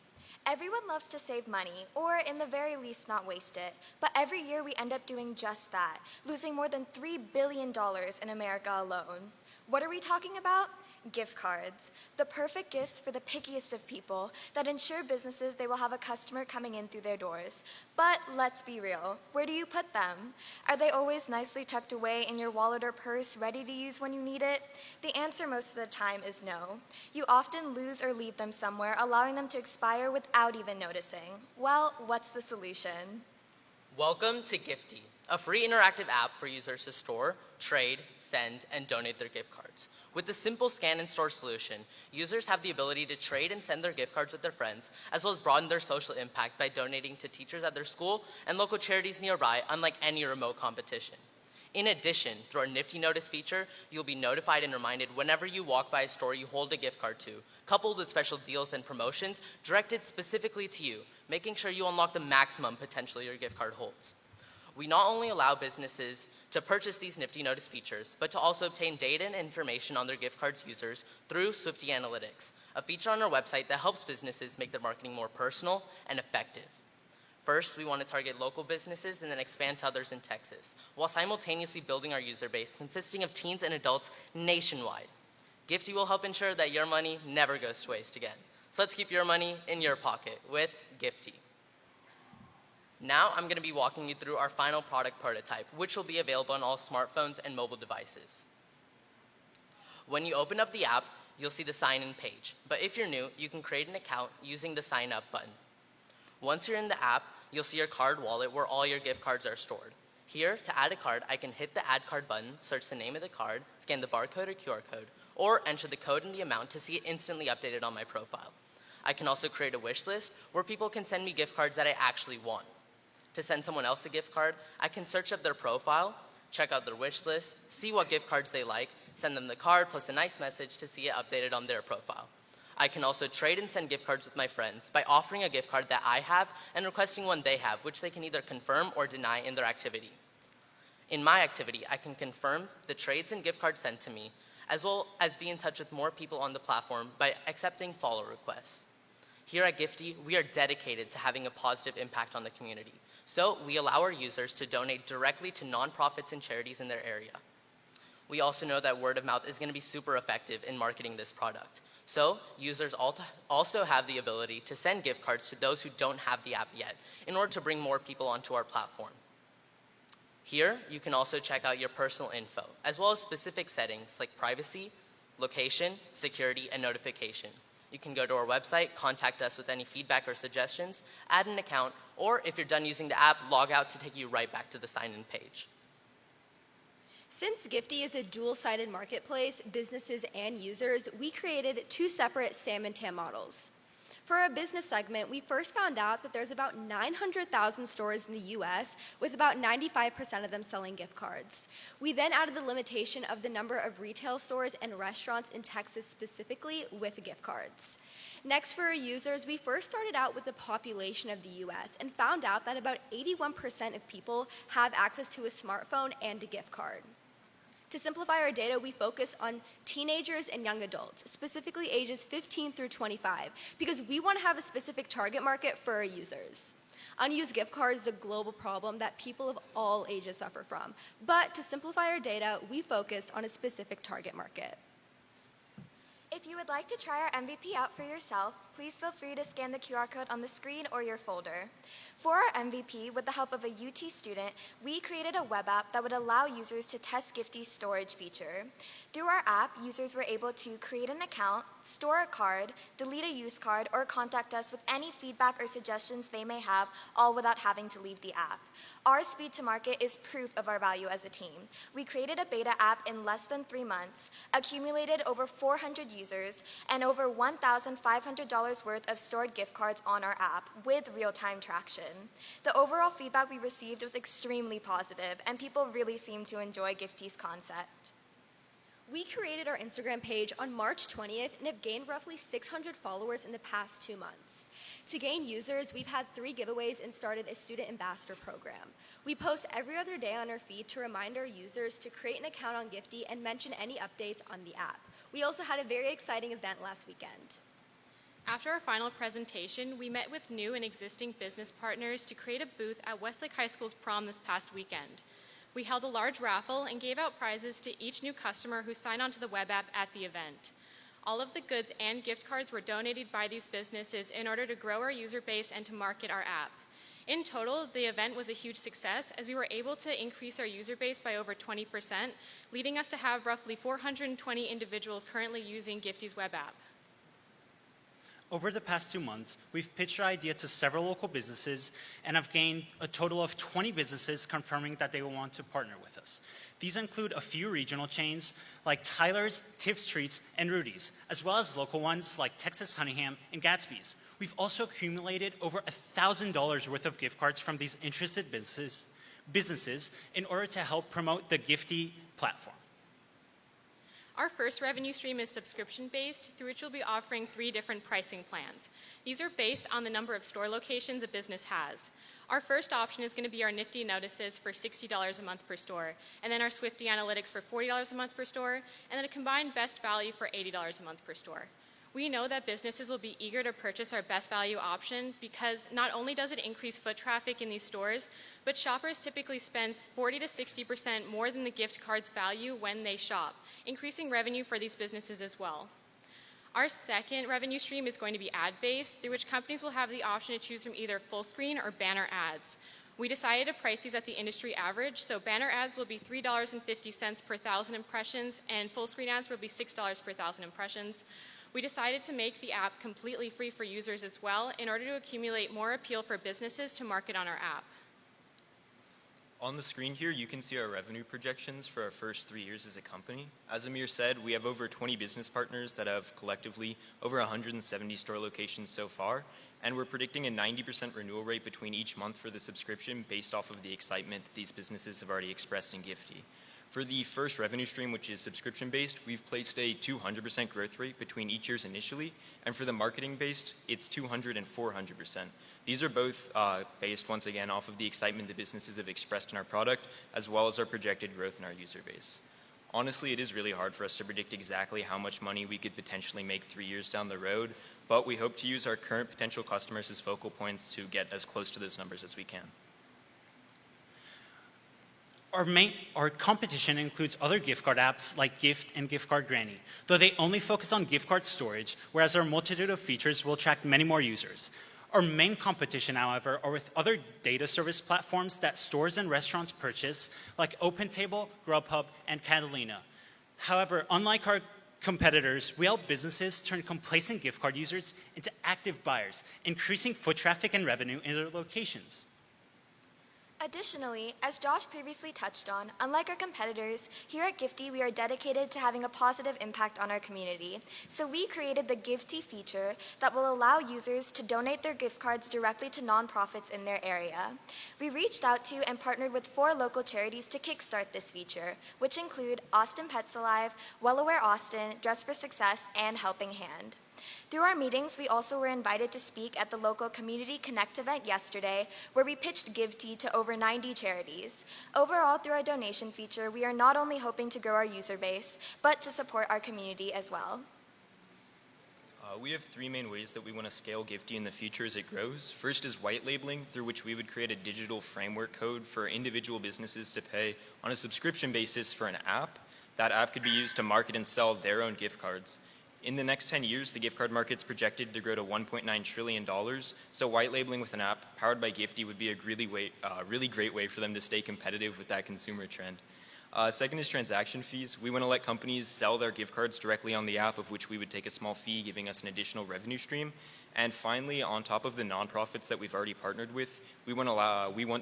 Everyone loves to save money, or in the very least not waste it. But every year we end up doing just that, losing more than $3 billion in America alone. What are we talking about? Gift cards, the perfect gifts for the pickiest of people that ensure businesses they will have a customer coming in through their doors. But let's be real, where do you put them? Are they always nicely tucked away in your wallet or purse, ready to use when you need it? The answer most of the time is no. You often lose or leave them somewhere, allowing them to expire without even noticing. Well, what's the solution? Welcome to Gifty, a free interactive app for users to store, trade, send, and donate their gift cards. With the simple scan and store solution, users have the ability to trade and send their gift cards with their friends, as well as broaden their social impact by donating to teachers at their school and local charities nearby, unlike any remote competition. In addition, through our Nifty Notice feature, you'll be notified and reminded whenever you walk by a store you hold a gift card to, coupled with special deals and promotions directed specifically to you, making sure you unlock the maximum potential your gift card holds. We not only allow businesses to purchase these Nifty Notice features, but to also obtain data and information on their gift cards users through Swifty Analytics, a feature on our website that helps businesses make their marketing more personal and effective. First, we want to target local businesses and then expand to others in Texas, while simultaneously building our user base consisting of teens and adults nationwide. Gifty will help ensure that your money never goes to waste again. So let's keep your money in your pocket with Gifty. Now I'm going to be walking you through our final product prototype, which will be available on all smartphones and mobile devices. When you open up the app, you'll see the sign-in page. But if you're new, you can create an account using the Sign Up button. Once you're in the app, you'll see your card wallet where all your gift cards are stored. Here, to add a card, I can hit the Add Card button, search the name of the card, scan the barcode or QR code, or enter the code and the amount to see it instantly updated on my profile. I can also create a wish list where people can send me gift cards that I actually want. To send someone else a gift card, I can search up their profile, check out their wish list, see what gift cards they like, send them the card plus a nice message to see it updated on their profile. I can also trade and send gift cards with my friends by offering a gift card that I have and requesting one they have, which they can either confirm or deny in their activity. In my activity, I can confirm the trades and gift cards sent to me, as well as be in touch with more people on the platform by accepting follow requests. Here at Gifty, we are dedicated to having a positive impact on the community. So we allow our users to donate directly to nonprofits and charities in their area. We also know that word of mouth is going to be super effective in marketing this product. So users also have the ability to send gift cards to those who don't have the app yet in order to bring more people onto our platform. Here, you can also check out your personal info, as well as specific settings like privacy, location, security, and notification. You can go to our website, contact us with any feedback or suggestions, add an account, or if you're done using the app, log out to take you right back to the sign-in page. Since Gifty is a dual-sided marketplace, businesses and users, we created two separate SAM and TAM models. For our business segment, we first found out that there's about 900,000 stores in the US, with about 95% of them selling gift cards. We then added the limitation of the number of retail stores and restaurants in Texas specifically with gift cards. Next, for our users, we first started out with the population of the US and found out that about 81% of people have access to a smartphone and a gift card. To simplify our data, we focus on teenagers and young adults, specifically ages 15 through 25, because we want to have a specific target market for our users. Unused gift cards is a global problem that people of all ages suffer from, but to simplify our data, we focused on a specific target market. If you would like to try our MVP out for yourself, please feel free to scan the QR code on the screen or your folder. For our MVP, with the help of a UT student, we created a web app that would allow users to test Gifty's storage feature. Through our app, users were able to create an account, store a card, delete a used card, or contact us with any feedback or suggestions they may have, all without having to leave the app. Our speed to market is proof of our value as a team. We created a beta app in less than 3 months, accumulated over 400 users, and over $1,500 worth of stored gift cards on our app with real-time traction. The overall feedback we received was extremely positive, and people really seemed to enjoy Gifty's concept. We created our Instagram page on March 20th and have gained roughly 600 followers in the past 2 months. To gain users, we've had 3 giveaways and started a student ambassador program. We post every other day on our feed to remind our users to create an account on Gifty and mention any updates on the app. We also had a very exciting event last weekend. After our final presentation, we met with new and existing business partners to create a booth at Westlake High School's prom this past weekend. We held a large raffle and gave out prizes to each new customer who signed onto the web app at the event. All of the goods and gift cards were donated by these businesses in order to grow our user base and to market our app. In total, the event was a huge success as we were able to increase our user base by over 20%, leading us to have roughly 420 individuals currently using Gifty's web app. Over the past 2 months, we've pitched our idea to several local businesses and have gained a total of 20 businesses confirming that they will want to partner with us. These include a few regional chains like Tyler's, Tiff's Treats, and Rudy's, as well as local ones like Texas Honeyham and Gatsby's. We've also accumulated over $1,000 worth of gift cards from these interested businesses in order to help promote the Gifty platform. Our first revenue stream is subscription-based, through which we'll be offering 3 different pricing plans. These are based on the number of store locations a business has. Our first option is going to be our Nifty Notices for $60 a month per store, and then our Swifty Analytics for $40 a month per store, and then a combined best value for $80 a month per store. We know that businesses will be eager to purchase our best value option because not only does it increase foot traffic in these stores, but shoppers typically spend 40 to 60% more than the gift card's value when they shop, increasing revenue for these businesses as well. Our second revenue stream is going to be ad-based, through which companies will have the option to choose from either full screen or banner ads. We decided to price these at the industry average, so banner ads will be $3.50 per 1,000 impressions, and full screen ads will be $6 per 1,000 impressions. We decided to make the app completely free for users as well in order to accumulate more appeal for businesses to market on our app. On the screen here, you can see our revenue projections for our first 3 years as a company. As Amir said, we have over 20 business partners that have collectively over 170 store locations so far, and we're predicting a 90% renewal rate between each month for the subscription based off of the excitement that these businesses have already expressed in Gifty. For the first revenue stream, which is subscription-based, we've placed a 200% growth rate between each years initially, and for the marketing-based, it's 200 and 400%. These are both based, once again, off of the excitement that businesses have expressed in our product, as well as our projected growth in our user base. Honestly, it is really hard for us to predict exactly how much money we could potentially make 3 years down the road, but we hope to use our current potential customers as focal points to get as close to those numbers as we can. Our competition includes other gift card apps like Gift and Gift Card Granny, though they only focus on gift card storage, whereas our multitude of features will attract many more users. Our main competition, however, are with other data service platforms that stores and restaurants purchase, like OpenTable, Grubhub, and Catalina. However, unlike our competitors, we help businesses turn complacent gift card users into active buyers, increasing foot traffic and revenue in their locations. Additionally, as Josh previously touched on, unlike our competitors, here at Gifty we are dedicated to having a positive impact on our community. So we created the Gifty feature that will allow users to donate their gift cards directly to nonprofits in their area. We reached out to and partnered with 4 local charities to kickstart this feature, which include Austin Pets Alive, Well Aware Austin, Dress for Success, and Helping Hand. Through our meetings, we also were invited to speak at the local Community Connect event yesterday, where we pitched Gifty to over 90 charities. Overall, through our donation feature, we are not only hoping to grow our user base, but to support our community as well. We have 3 main ways that we want to scale Gifty in the future as it grows. First is white labeling, through which we would create a digital framework code for individual businesses to pay on a subscription basis for an app. That app could be used to market and sell their own gift cards. In the next 10 years, the gift card market's projected to grow to $1.9 trillion, so white labeling with an app powered by Gifty would be a really great way for them to stay competitive with that consumer trend. Second is transaction fees. We want to let companies sell their gift cards directly on the app, of which we would take a small fee, giving us an additional revenue stream. And finally, on top of the nonprofits that we've already partnered with, we want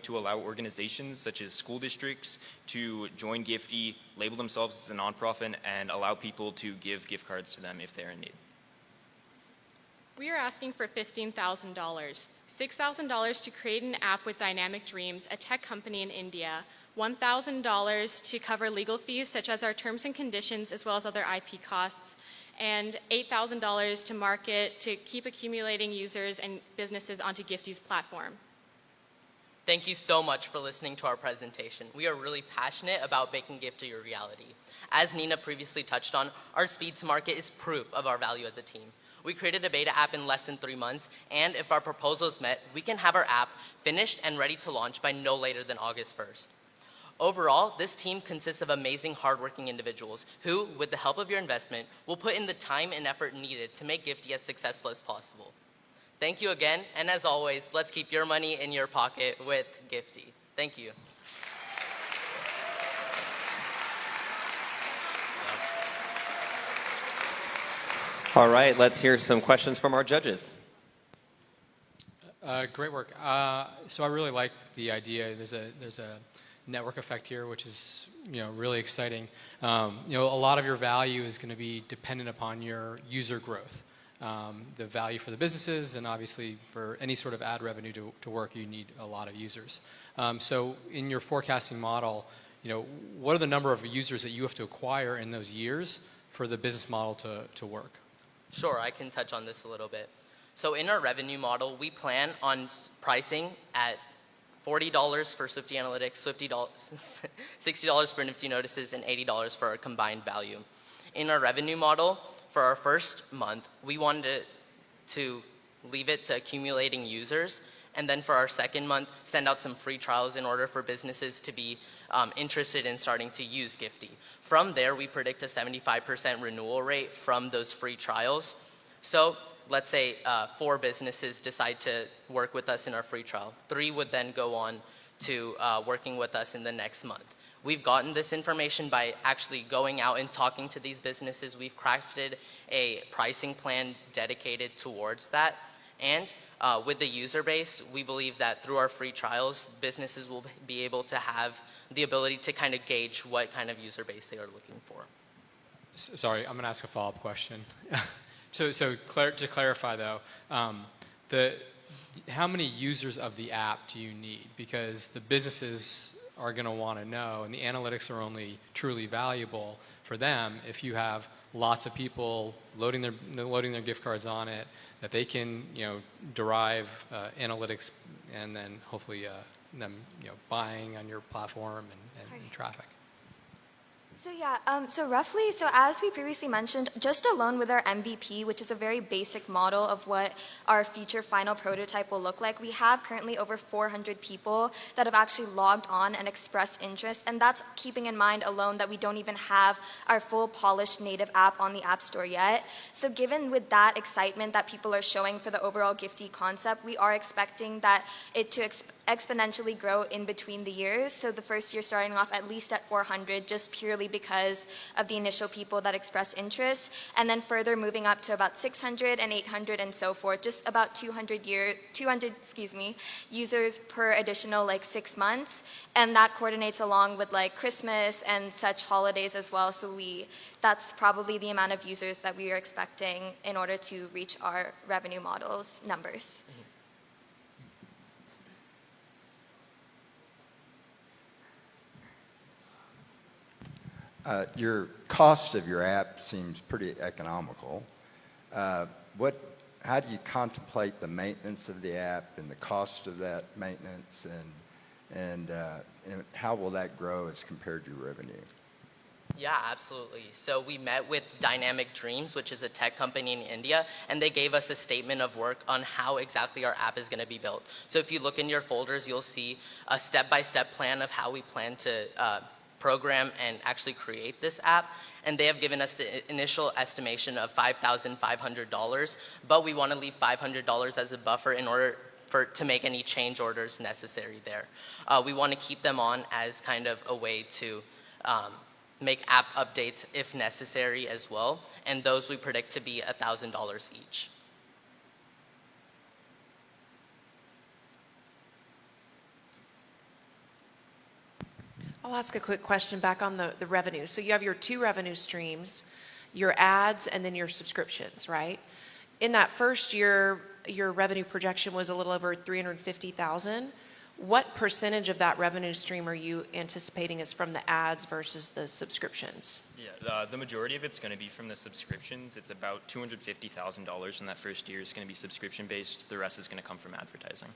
to allow organizations such as school districts to join Gifty, label themselves as a nonprofit, and allow people to give gift cards to them if they're in need. We are asking for $15,000, $6,000 to create an app with Dynamic Dreams, a tech company in India, $1,000 to cover legal fees such as our terms and conditions as well as other IP costs, and $8,000 to market to keep accumulating users and businesses onto Gifty's platform. Thank you so much for listening to our presentation. We are really passionate about making Gifty a reality. As Nina previously touched on, our speed to market is proof of our value as a team. We created a beta app in less than 3 months, and if our proposal is met, we can have our app finished and ready to launch by no later than August 1st. Overall, this team consists of amazing, hardworking individuals who, with the help of your investment, will put in the time and effort needed to make Gifty as successful as possible. Thank you again, and as always, let's keep your money in your pocket with Gifty. Thank you. All right, let's hear some questions from our judges. Great work. So I really like the idea. There's a network effect here, which is really exciting. A lot of your value is going to be dependent upon your user growth. The value for the businesses, and obviously for any sort of ad revenue to work, you need a lot of users. So in your forecasting model, what are the number of users that you have to acquire in those years for the business model to work? Sure, I can touch on this a little bit. So in our revenue model, we plan on pricing at $40 for Swifty Analytics, $60 for Nifty Notices, and $80 for our combined value. In our revenue model, for our first month, we wanted to leave it to accumulating users, and then for our second month, send out some free trials in order for businesses to be interested in starting to use Gifty. From there, we predict a 75% renewal rate from those free trials. So let's say 4 businesses decide to work with us in our free trial. 3 would then go on to working with us in the next month. We've gotten this information by actually going out and talking to these businesses. We've crafted a pricing plan dedicated towards that. And with the user base, we believe that through our free trials, businesses will be able to have the ability to kind of gauge what kind of user base they are looking for. Sorry, I'm going to ask a follow-up question. So to clarify though, how many users of the app do you need? Because the businesses are going to want to know, and the analytics are only truly valuable for them if you have lots of people loading their gift cards on it, that they can derive analytics, and then hopefully them buying on your platform and traffic. So roughly, so as we previously mentioned, just alone with our MVP, which is a very basic model of what our future final prototype will look like, we have currently over 400 people that have actually logged on and expressed interest, and that's keeping in mind alone that we don't even have our full polished native app on the App Store yet. So given with that excitement that people are showing for the overall Gifty concept, we are expecting that it to exponentially grow in between the years. So the first year starting off at least at 400, just purely because of the initial people that express interest, and then further moving up to about 600 and 800 and so forth, just about 200 users per additional 6 months, and that coordinates along with Christmas and such holidays as well. So that's probably the amount of users that we are expecting in order to reach our revenue models numbers. Your cost of your app seems pretty economical. How do you contemplate the maintenance of the app and the cost of that maintenance, and how will that grow as compared to your revenue? Yeah, absolutely. So we met with Dynamic Dreams, which is a tech company in India, and they gave us a statement of work on how exactly our app is going to be built. So if you look in your folders, you'll see a step-by-step plan of how we plan to program and actually create this app, and they have given us the initial estimation of $5,500, but we want to leave $500 as a buffer in order to make any change orders necessary there. We want to keep them on as kind of a way to make app updates if necessary as well, and those we predict to be $1,000 each. I'll ask a quick question back on the revenue. So you have your two revenue streams, your ads and then your subscriptions, right? In that first year, your revenue projection was a little over $350,000. What percentage of that revenue stream are you anticipating is from the ads versus the subscriptions? Yeah, the majority of it's going to be from the subscriptions. It's about $250,000 in that first year is going to be subscription-based. The rest is going to come from advertising.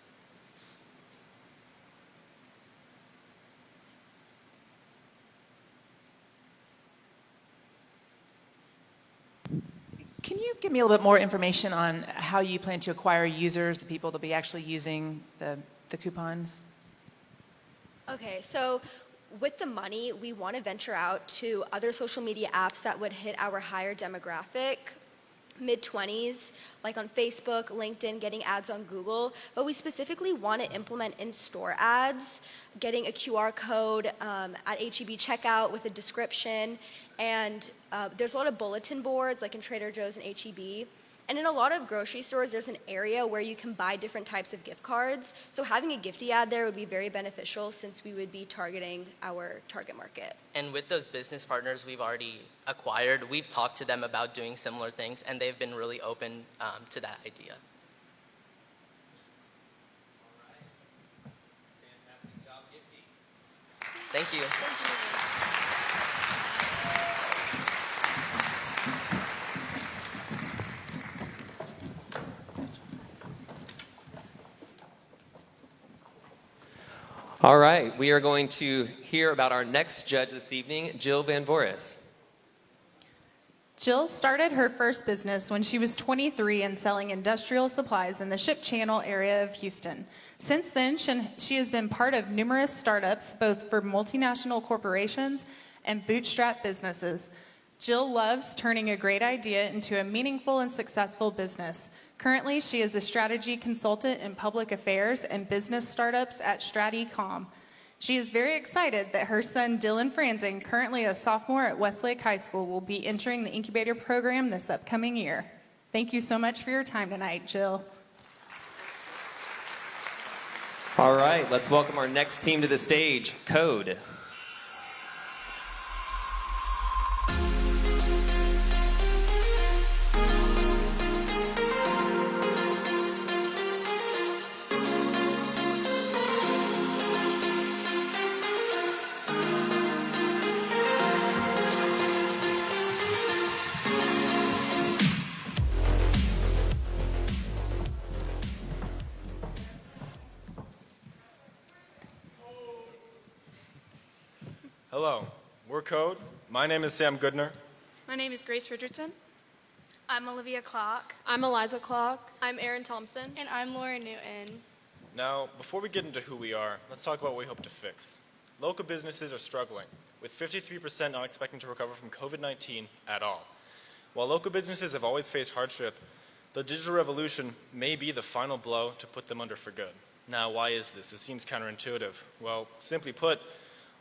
Can you give me a little bit more information on how you plan to acquire users, the people that'll be actually using the coupons? Okay, so with the money, we want to venture out to other social media apps that would hit our higher demographic, mid-20s, like on Facebook, LinkedIn, getting ads on Google, but we specifically want to implement in-store ads, getting a QR code at H-E-B checkout with a description, and there's a lot of bulletin boards like in Trader Joe's and H-E-B, and in a lot of grocery stores, there's an area where you can buy different types of gift cards, so having a Gifty ad there would be very beneficial since we would be targeting our target market. And with those business partners we've already acquired, we've talked to them about doing similar things, and they've been really open to that idea. Fantastic job, Gifty. Thank you. Thank you. All right, we are going to hear about our next judge this evening, Jill Van Voris. Jill started her first business when she was 23 and selling industrial supplies in the Ship Channel area of Houston. Since then, she has been part of numerous startups, both for multinational corporations and bootstrap businesses. Jill loves turning a great idea into a meaningful and successful business. Currently, she is a strategy consultant in public affairs and business startups at Straticom. She is very excited that her son, Dylan Franzing, currently a sophomore at Westlake High School, will be entering the Incubator program this upcoming year. Thank you so much for your time tonight, Jill. All right, let's welcome our next team to the stage, Code. Hello, We're Code. My name is Sam Goodner. My name is Grace Richardson. I'm Olivia Clark. I'm Eliza Clark. I'm Erin Thompson. And I'm Laura Newton. Now, before we get into who we are, let's talk about what we hope to fix. Local businesses are struggling, with 53% not expecting to recover from COVID-19 at all. While local businesses have always faced hardship, the digital revolution may be the final blow to put them under for good. Now, why is this? This seems counterintuitive. Well, simply put,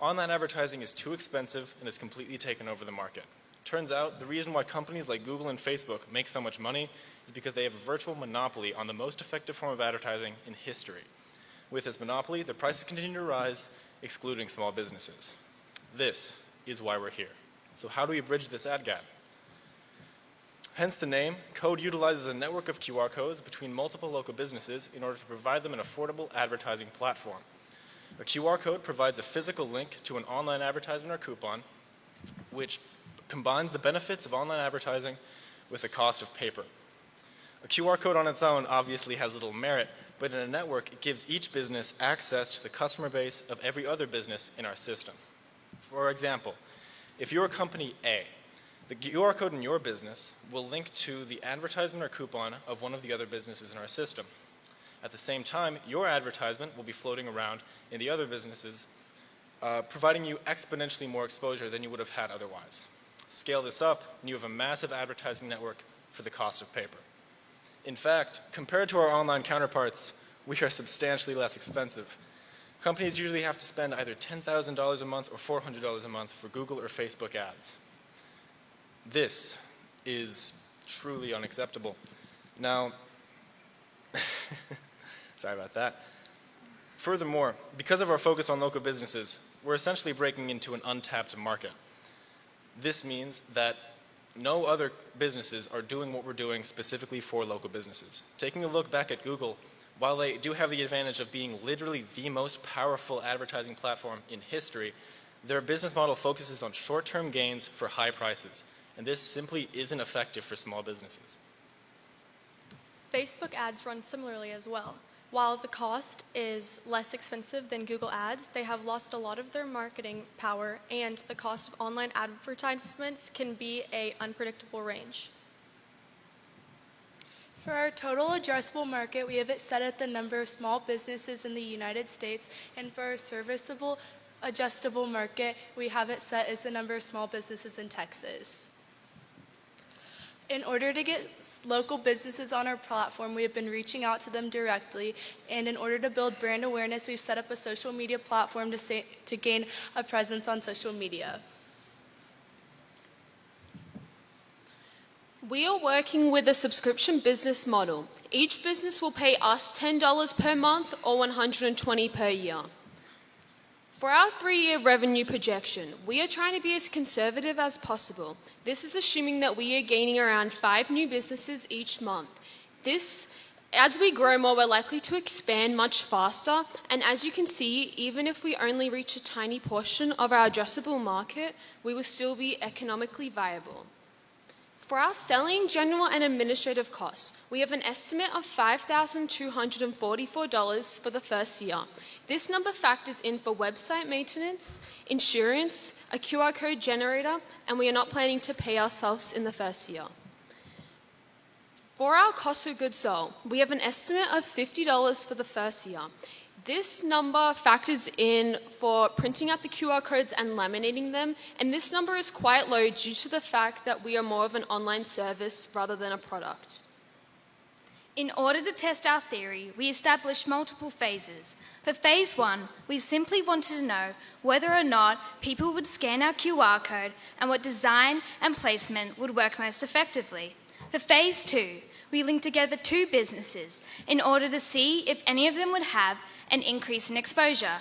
online advertising is too expensive and has completely taken over the market. Turns out the reason why companies like Google and Facebook make so much money is because they have a virtual monopoly on the most effective form of advertising in history. With this monopoly, the prices continue to rise, excluding small businesses. This is why we're here. So how do we bridge this ad gap? Hence the name, Code utilizes a network of QR codes between multiple local businesses in order to provide them an affordable advertising platform. A QR code provides a physical link to an online advertisement or coupon, which combines the benefits of online advertising with the cost of paper. A QR code on its own obviously has little merit, but in a network, it gives each business access to the customer base of every other business in our system. For example, if you're company A, the QR code in your business will link to the advertisement or coupon of one of the other businesses in our system. At the same time, your advertisement will be floating around in the other businesses, providing you exponentially more exposure than you would have had otherwise. Scale this up, and you have a massive advertising network for the cost of paper. In fact, compared to our online counterparts, we are substantially less expensive. Companies usually have to spend either $10,000 a month or $400 a month for Google or Facebook ads. This is truly unacceptable. Now, sorry about that. Furthermore, because of our focus on local businesses, we're essentially breaking into an untapped market. This means that no other businesses are doing what we're doing specifically for local businesses. Taking a look back at Google, while they do have the advantage of being literally the most powerful advertising platform in history, their business model focuses on short-term gains for high prices, and this simply isn't effective for small businesses. Facebook ads run similarly as well. While the cost is less expensive than Google ads, they have lost a lot of their marketing power, and the cost of online advertisements can be an unpredictable range. For our total addressable market, we have it set at the number of small businesses in the United States, and for our serviceable adjustable market, we have it set as the number of small businesses in Texas. In order to get local businesses on our platform, we have been reaching out to them directly, and in order to build brand awareness, we've set up a social media platform to gain a presence on social media. We are working with a subscription business model. Each business will pay us $10 per month or $120 per year. For our 3-year revenue projection, we are trying to be as conservative as possible. This is assuming that we are gaining around 5 new businesses each month. As we grow more, we're likely to expand much faster, and as you can see, even if we only reach a tiny portion of our addressable market, we will still be economically viable. For our selling, general, and administrative costs, we have an estimate of $5,244 for the first year. This number factors in for website maintenance, insurance, a QR code generator, and we are not planning to pay ourselves in the first year. For our cost of goods sold, we have an estimate of $50 for the first year. This number factors in for printing out the QR codes and laminating them, and this number is quite low due to the fact that we are more of an online service rather than a product. In order to test our theory, we established multiple phases. For phase 1, we simply wanted to know whether or not people would scan our QR code and what design and placement would work most effectively. For phase 2, we linked together 2 businesses in order to see if any of them would have an increase in exposure.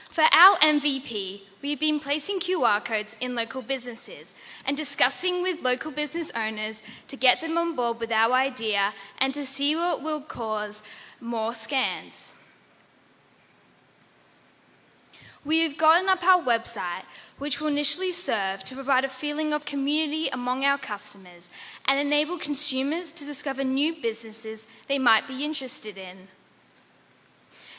For our MVP, we've been placing QR codes in local businesses and discussing with local business owners to get them on board with our idea and to see what will cause more scans. We have gotten up our website, which will initially serve to provide a feeling of community among our customers and enable consumers to discover new businesses they might be interested in.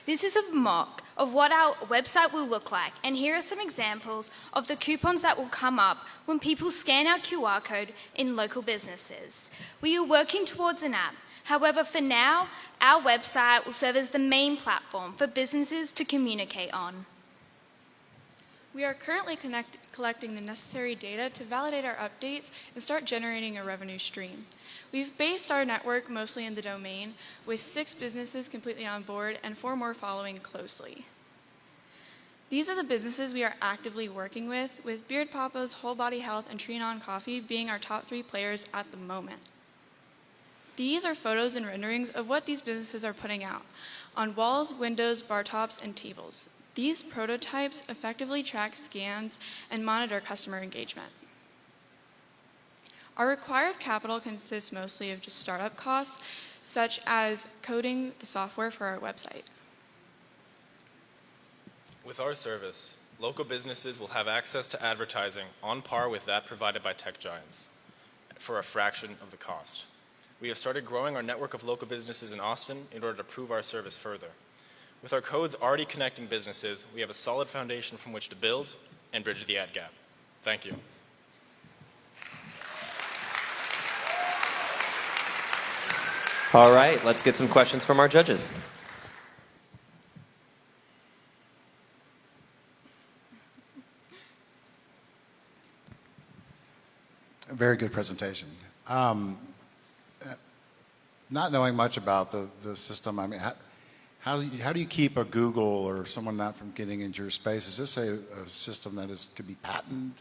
This is a mock of what our website will look like, and here are some examples of the coupons that will come up when people scan our QR code in local businesses. We are working towards an app. However, for now, our website will serve as the main platform for businesses to communicate on. We are currently collecting the necessary data to validate our updates and start generating a revenue stream. We've based our network mostly in the domain, with 6 businesses completely on board and 4 more following closely. These are the businesses we are actively working with Beard Papa's, Whole Body Health, and Trianon Coffee being our top 3 players at the moment. These are photos and renderings of what these businesses are putting out on walls, windows, bar tops, and tables. These prototypes effectively track scans and monitor customer engagement. Our required capital consists mostly of just startup costs, such as coding the software for our website. With our service, local businesses will have access to advertising on par with that provided by tech giants for a fraction of the cost. We have started growing our network of local businesses in Austin in order to prove our service further. With our codes already connecting businesses, we have a solid foundation from which to build and bridge the ad gap. Thank you. All right, let's get some questions from our judges. A very good presentation. Not knowing much about the system, I mean, how do you keep a Google or someone not from getting into your space? Is this a system that could be patented?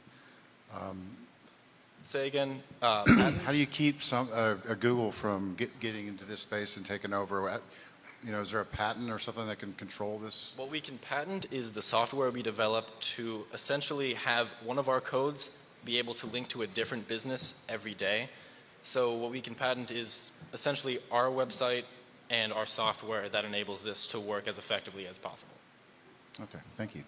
Say again. How do you keep a Google from getting into this space and taking over? You know, is there a patent or something that can control this? What we can patent is the software we developed to essentially have one of our codes be able to link to a different business every day. So what we can patent is essentially our website and our software that enables this to work as effectively as possible. Okay, thank you.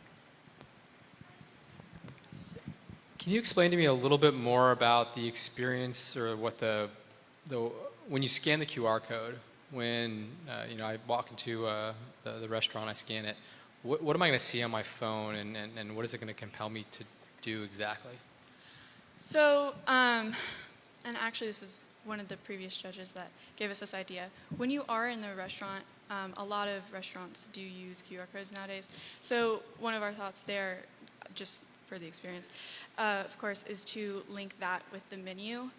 Can you explain to me a little bit more about the experience or what when you scan the QR code, when I walk into the restaurant, I scan it, what am I going to see on my phone and what is it going to compel me to do exactly? So, and actually this is one of the previous judges that gave us this idea. When you are in the restaurant, a lot of restaurants do use QR codes nowadays. So one of our thoughts there, just for the experience, of course, is to link that with the menu,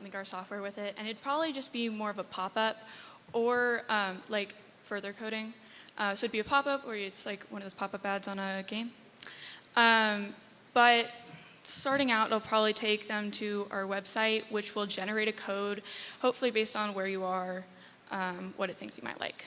link our software with it, and it'd probably just be more of a pop-up or like further coding. So it'd be a pop-up, or it's like one of those pop-up ads on a game. But starting out, it'll probably take them to our website, which will generate a code, hopefully based on where you are, what it thinks you might like.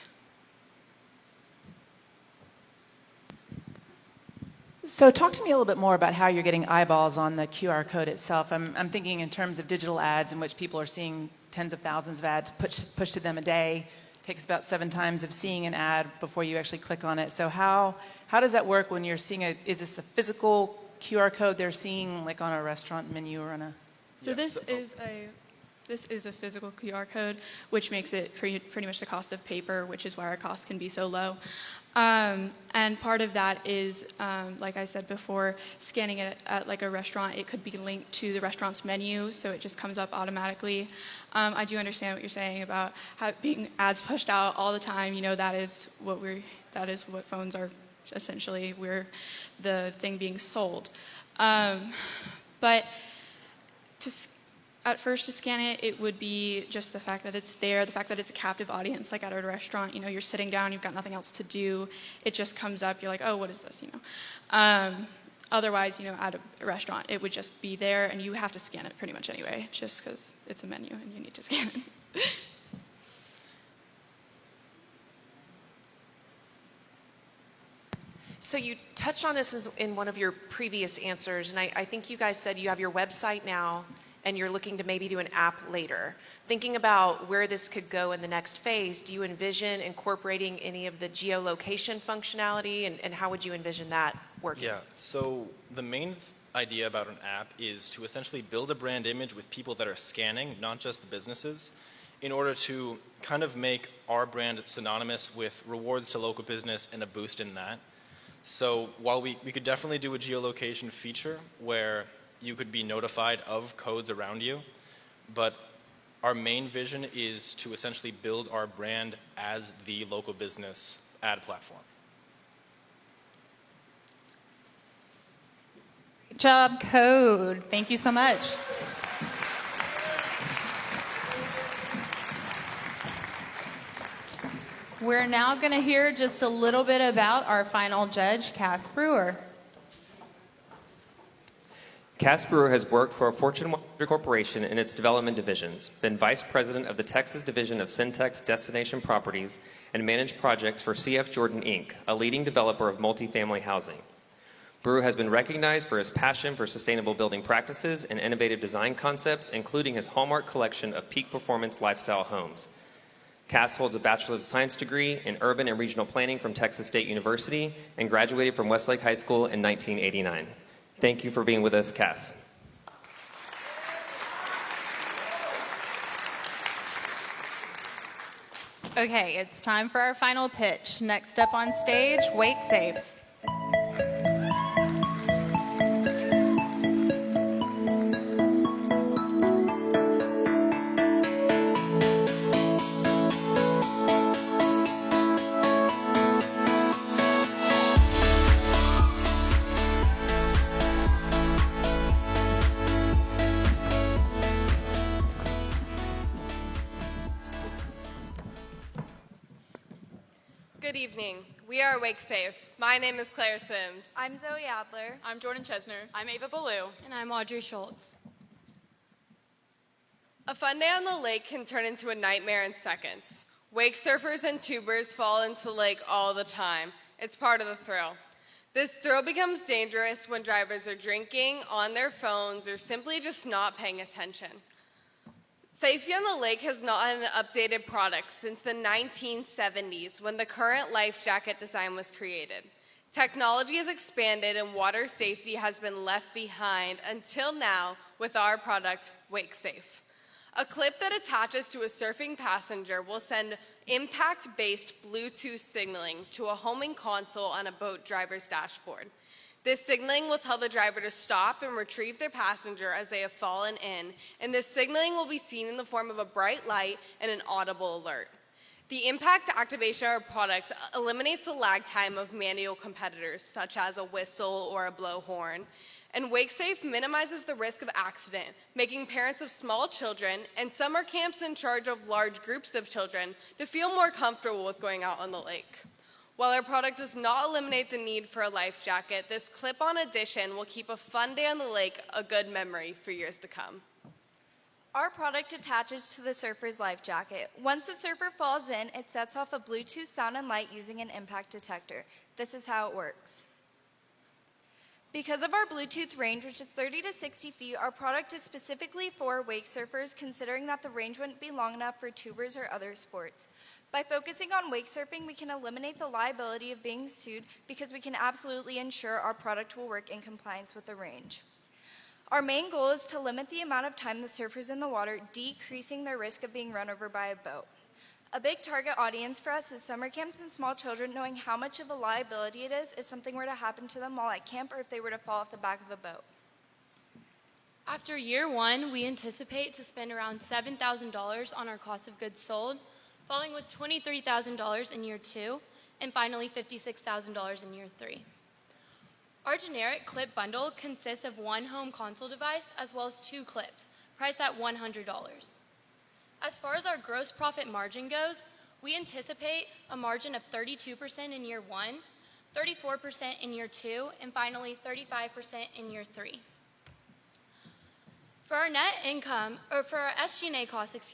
So talk to me a little bit more about how you're getting eyeballs on the QR code itself. I'm thinking in terms of digital ads in which people are seeing tens of thousands of ads pushed to them a day. It takes about 7 times of seeing an ad before you actually click on it. So how does that work when you're seeing is this a physical QR code they're seeing like on a restaurant menu or on a... So this is a physical QR code, which makes it pretty much the cost of paper, which is why our costs can be so low. And part of that is, like I said before, scanning it at like a restaurant. It could be linked to the restaurant's menu, so it just comes up automatically. I do understand what you're saying about being ads pushed out all the time. You know, that is what phones are. Essentially, we're the thing being sold. But at first to scan it, it would be just the fact that it's there, the fact that it's a captive audience, like at a restaurant. You know, you're sitting down, you've got nothing else to do. It just comes up. You're like, oh, what is this? You know. Otherwise, you know, at a restaurant, it would just be there, and you have to scan it pretty much anyway, just because it's a menu and you need to scan it. So you touched on this in one of your previous answers, and I think you guys said you have your website now and you're looking to maybe do an app later. Thinking about where this could go in the next phase, do you envision incorporating any of the geolocation functionality, and how would you envision that working? Yeah, so the main idea about an app is to essentially build a brand image with people that are scanning, not just the businesses. in order to kind of make our brand synonymous with rewards to local business and a boost in that. So while we could definitely do a geolocation feature where you could be notified of codes around you, but our main vision is to essentially build our brand as the local business ad platform. Good job, Code. Thank you so much. We're now going to hear just a little bit about our final judge, Cass Brewer. Cass Brewer has worked for a Fortune 100 corporation in its development divisions, been vice president of the Texas division of Syntex Destination Properties, and managed projects for CF Jordan, Inc., a leading developer of multifamily housing. Brewer has been recognized for his passion for sustainable building practices and innovative design concepts, including his hallmark collection of peak performance lifestyle homes. Cass holds a Bachelor of Science degree in Urban and Regional Planning from Texas State University and graduated from Westlake High School in 1989. Thank you for being with us, Cass. Okay, it's time for our final pitch. Next up on stage, WakeSafe. Good evening. We are WakeSafe. My name is Claire Sims. I'm Zoe Adler. I'm Jordan Chesner. I'm Ava Ballou. And I'm Audrey Schultz. A fun day on the lake can turn into a nightmare in seconds. Wake surfers and tubers fall into the lake all the time. It's part of the thrill. This thrill becomes dangerous when drivers are drinking, on their phones, or simply just not paying attention. Safety on the lake has not had an updated product since the 1970s when the current life jacket design was created. Technology has expanded and water safety has been left behind until now with our product, WakeSafe. A clip that attaches to a surfing passenger will send impact-based Bluetooth signaling to a homing console on a boat driver's dashboard. This signaling will tell the driver to stop and retrieve their passenger as they have fallen in, and this signaling will be seen in the form of a bright light and an audible alert. The impact activation of our product eliminates the lag time of manual competitors, such as a whistle or a blowhorn, and WakeSafe minimizes the risk of accident, making parents of small children and summer camps in charge of large groups of children to feel more comfortable with going out on the lake. While our product does not eliminate the need for a life jacket, this clip-on addition will keep a fun day on the lake a good memory for years to come. Our product attaches to the surfer's life jacket. Once the surfer falls in, it sets off a Bluetooth sound and light using an impact detector. This is how it works. Because of our Bluetooth range, which is 30 to 60 feet, our product is specifically for wake surfers, considering that the range wouldn't be long enough for tubers or other sports. By focusing on wake surfing, we can eliminate the liability of being sued because we can absolutely ensure our product will work in compliance with the range. Our main goal is to limit the amount of time the surfer's in the water, decreasing their risk of being run over by a boat. A big target audience for us is summer camps and small children, knowing how much of a liability it is if something were to happen to them while at camp or if they were to fall off the back of a boat. After year one, we anticipate to spend around $7,000 on our cost of goods sold, following with $23,000 in year two, and finally $56,000 in year three. Our generic clip bundle consists of one home console device as well as two clips, priced at $100. As far as our gross profit margin goes, we anticipate a margin of 32% in year one, 34% in year two, and finally 35% in year three. For our net income, or for our SG&A costs,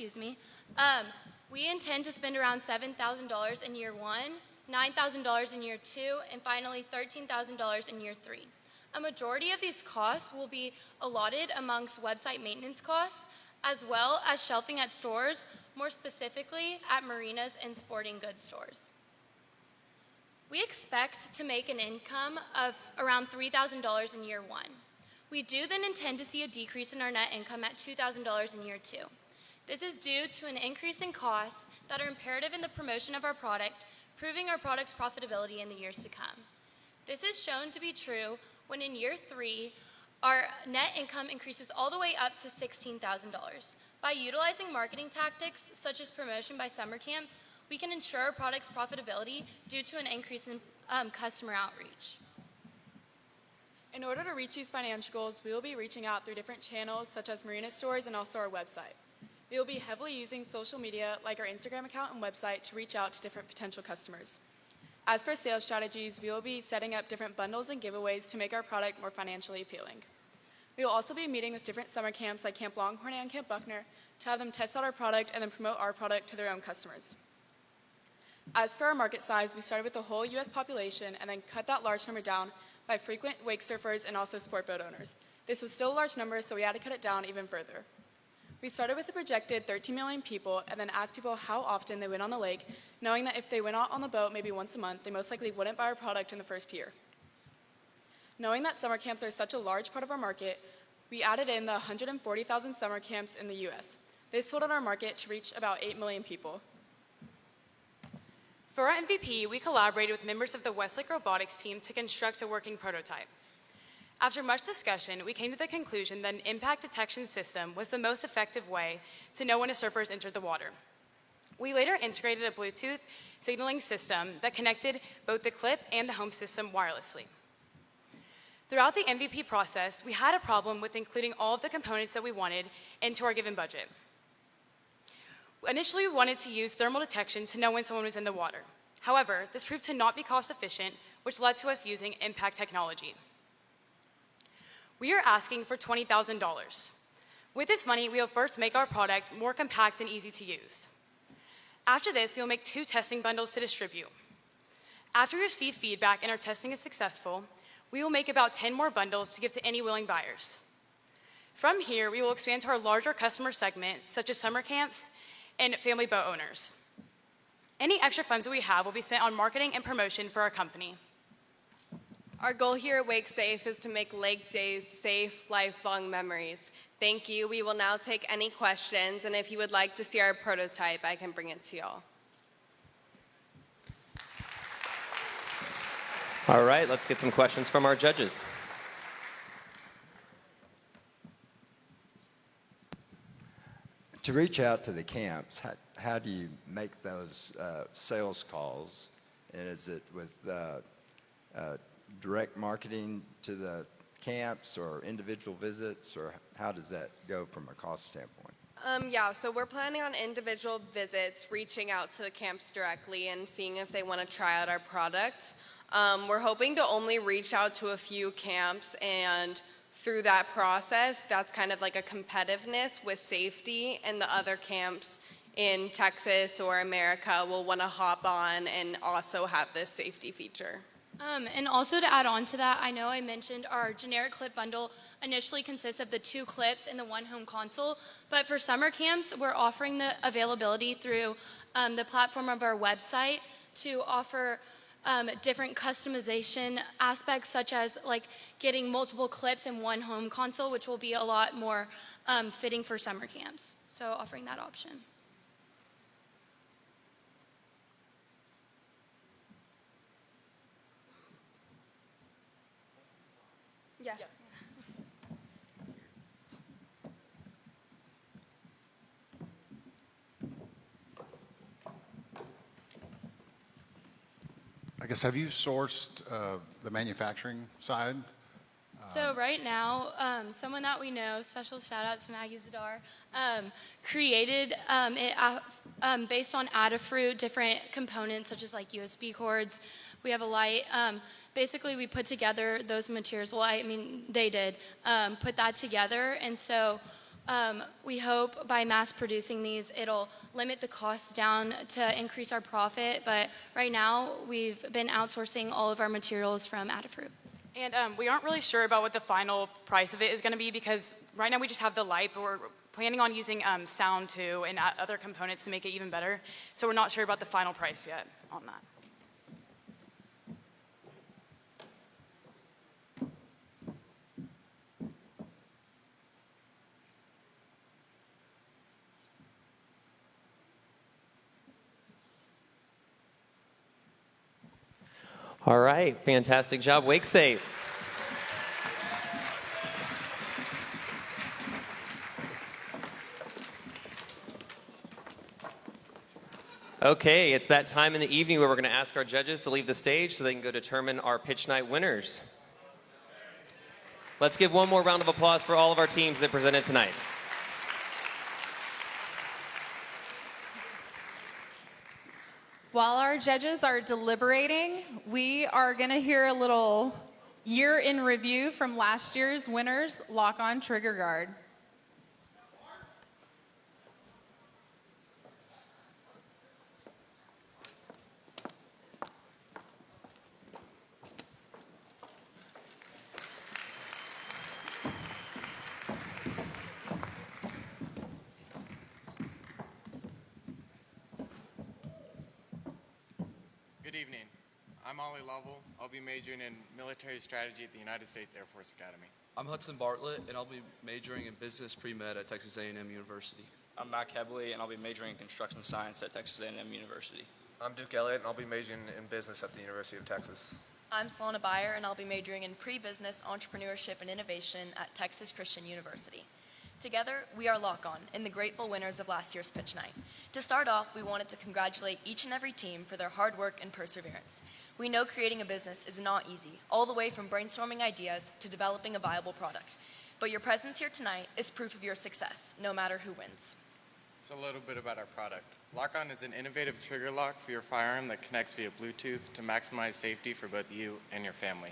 we intend to spend around $7,000 in year one, $9,000 in year two, and finally $13,000 in year three. A majority of these costs will be allotted amongst website maintenance costs, as well as shelving at stores, more specifically at marinas and sporting goods stores. We expect to make an income of around $3,000 in year one. We do then intend to see a decrease in our net income at $2,000 in year two. This is due to an increase in costs that are imperative in the promotion of our product, proving our product's profitability in the years to come. This is shown to be true when in year 3, our net income increases all the way up to $16,000. By utilizing marketing tactics such as promotion by summer camps, we can ensure our product's profitability due to an increase in customer outreach. In order to reach these financial goals, we will be reaching out through different channels such as marina stores and also our website. We will be heavily using social media like our Instagram account and website to reach out to different potential customers. As for sales strategies, we will be setting up different bundles and giveaways to make our product more financially appealing. We will also be meeting with different summer camps like Camp Longhorn and Camp Buckner to have them test out our product and then promote our product to their own customers. As for our market size, we started with the whole U.S. population and then cut that large number down by frequent wake surfers and also sport boat owners. This was still a large number, so we had to cut it down even further. We started with a projected 13 million people and then asked people how often they went on the lake, knowing that if they went out on the boat maybe once a month, they most likely wouldn't buy our product in the first year. Knowing that summer camps are such a large part of our market, we added in the 140,000 summer camps in the U.S. This totaled our market to reach about 8 million people. For our MVP, we collaborated with members of the Westlake robotics team to construct a working prototype. After much discussion, we came to the conclusion that an impact detection system was the most effective way to know when a surfer has entered the water. We later integrated a Bluetooth signaling system that connected both the clip and the home system wirelessly. Throughout the MVP process, we had a problem with including all of the components that we wanted into our given budget. Initially, we wanted to use thermal detection to know when someone was in the water. However, this proved to not be cost efficient, which led to us using impact technology. We are asking for $20,000. With this money, we will first make our product more compact and easy to use. After this, we will make 2 testing bundles to distribute. After we receive feedback and our testing is successful, we will make about 10 more bundles to give to any willing buyers. From here, we will expand to our larger customer segment, such as summer camps and family boat owners. Any extra funds that we have will be spent on marketing and promotion for our company. Our goal here at Wake Safe is to make lake days safe, lifelong memories. Thank you. We will now take any questions, and if you would like to see our prototype, I can bring it to y'all. All right, let's get some questions from our judges. To reach out to the camps, how do you make those sales calls? And is it with direct marketing to the camps or individual visits, or how does that go from a cost standpoint? Yeah, so we're planning on individual visits, reaching out to the camps directly and seeing if they want to try out our product. We're hoping to only reach out to a few camps, and through that process, that's kind of like a competitiveness with safety, and the other camps in Texas or America will want to hop on and also have this safety feature. And also to add on to that, I know I mentioned our generic clip bundle initially consists of the 2 clips and the 1 home console, but for summer camps, we're offering the availability through the platform of our website to offer different customization aspects, such as like getting multiple clips in 1 home console, which will be a lot more fitting for summer camps. So offering that option. Yeah. I guess, have you sourced the manufacturing side? So right now, someone that we know, special shout out to Maggie Zadar, created it based on Adafruit, different components such as like USB cords. We have a light. Basically, we put together those materials. Well, I mean, they did put that together, and so we hope by mass producing these, it'll limit the costs down to increase our profit. But right now, we've been outsourcing all of our materials from Adafruit. And we aren't really sure about what the final price of it is going to be, because right now we just have the light, but we're planning on using sound too and other components to make it even better. So we're not sure about the final price yet on that. All right, fantastic job. Wake safe. Okay, it's that time in the evening where we're going to ask our judges to leave the stage so they can go determine our pitch night winners. Let's give one more round of applause for all of our teams that presented tonight. While our judges are deliberating, we are going to hear a little year in review from last year's winners, Lock On Trigger Guard. Good evening. I'm Ollie Lovell. I'll be majoring in military strategy at the United States Air Force Academy. I'm Hudson Bartlett, and I'll be majoring in business pre-med at Texas A&M University. I'm Matt Kebley, and I'll be majoring in construction science at Texas A&M University. I'm Duke Elliott, and I'll be majoring in business at the University of Texas. I'm Solana Beyer, and I'll be majoring in pre-business entrepreneurship and innovation at Texas Christian University. Together, we are Lock On and the grateful winners of last year's pitch night. To start off, we wanted to congratulate each and every team for their hard work and perseverance. We know creating a business is not easy, all the way from brainstorming ideas to developing a viable product. But your presence here tonight is proof of your success, no matter who wins. So a little bit about our product. Lock On is an innovative trigger lock for your firearm that connects via Bluetooth to maximize safety for both you and your family.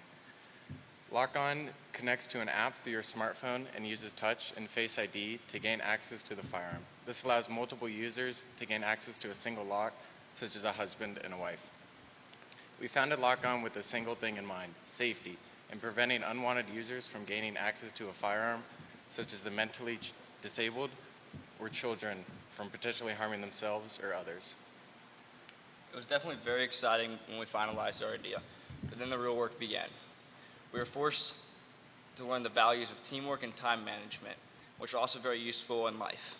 Lock On connects to an app through your smartphone and uses touch and Face ID to gain access to the firearm. This allows multiple users to gain access to a single lock, such as a husband and a wife. We founded Lock On with a single thing in mind, safety, and preventing unwanted users from gaining access to a firearm, such as the mentally disabled or children, from potentially harming themselves or others. It was definitely very exciting when we finalized our idea, but then the real work began. We were forced to learn the values of teamwork and time management, which are also very useful in life.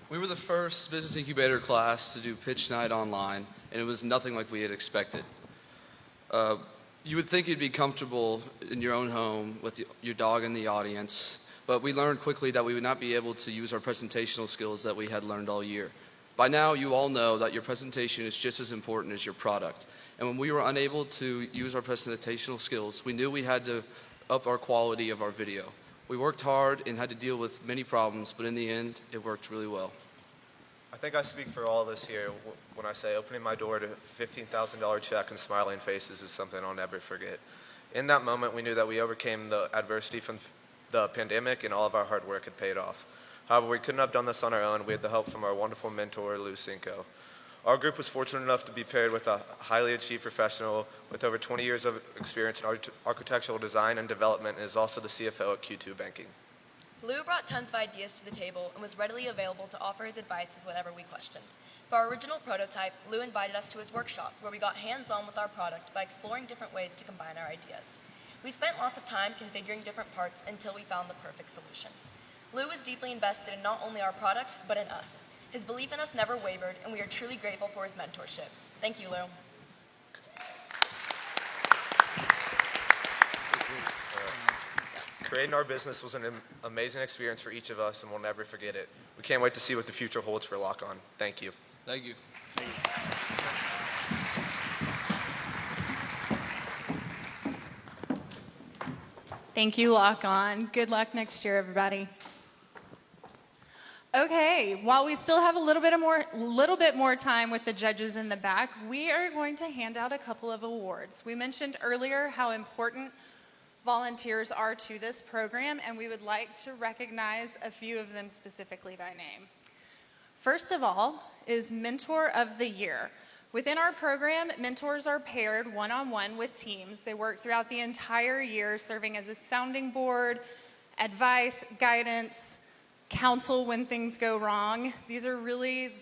We were the first business incubator class to do pitch night online, and it was nothing like we had expected. You would think you'd be comfortable in your own home with your dog in the audience, but we learned quickly that we would not be able to use our presentational skills that we had learned all year. By now, you all know that your presentation is just as important as your product. And when we were unable to use our presentational skills, we knew we had to up our quality of our video. We worked hard and had to deal with many problems, but in the end, it worked really well. I think I speak for all of us here when I say opening my door to a $15,000 check and smiling faces is something I'll never forget. In that moment, we knew that we overcame the adversity from the pandemic and all of our hard work had paid off. However, we couldn't have done this on our own. We had the help from our wonderful mentor, Lou Cinco. Our group was fortunate enough to be paired with a highly achieved professional with over 20 years of experience in architectural design and development and is also the CFO at Q2 Banking. Lou brought tons of ideas to the table and was readily available to offer his advice with whatever we questioned. For our original prototype, Lou invited us to his workshop where we got hands-on with our product by exploring different ways to combine our ideas. We spent lots of time configuring different parts until we found the perfect solution. Lou was deeply invested in not only our product, but in us. His belief in us never wavered, and we are truly grateful for his mentorship. Thank you, Lou. Creating our business was an amazing experience for each of us, and we'll never forget it. We can't wait to see what the future holds for Lock On. Thank you. Thank you. Thank you, Lock On. Good luck next year, everybody. Okay, while we still have a little bit more time with the judges in the back, we are going to hand out a couple of awards. We mentioned earlier how important volunteers are to this program, and we would like to recognize a few of them specifically by name. First of all is Mentor of the Year. Within our program, mentors are paired one-on-one with teams. They work throughout the entire year, serving as a sounding board, advice, guidance, counsel when things go wrong. These are really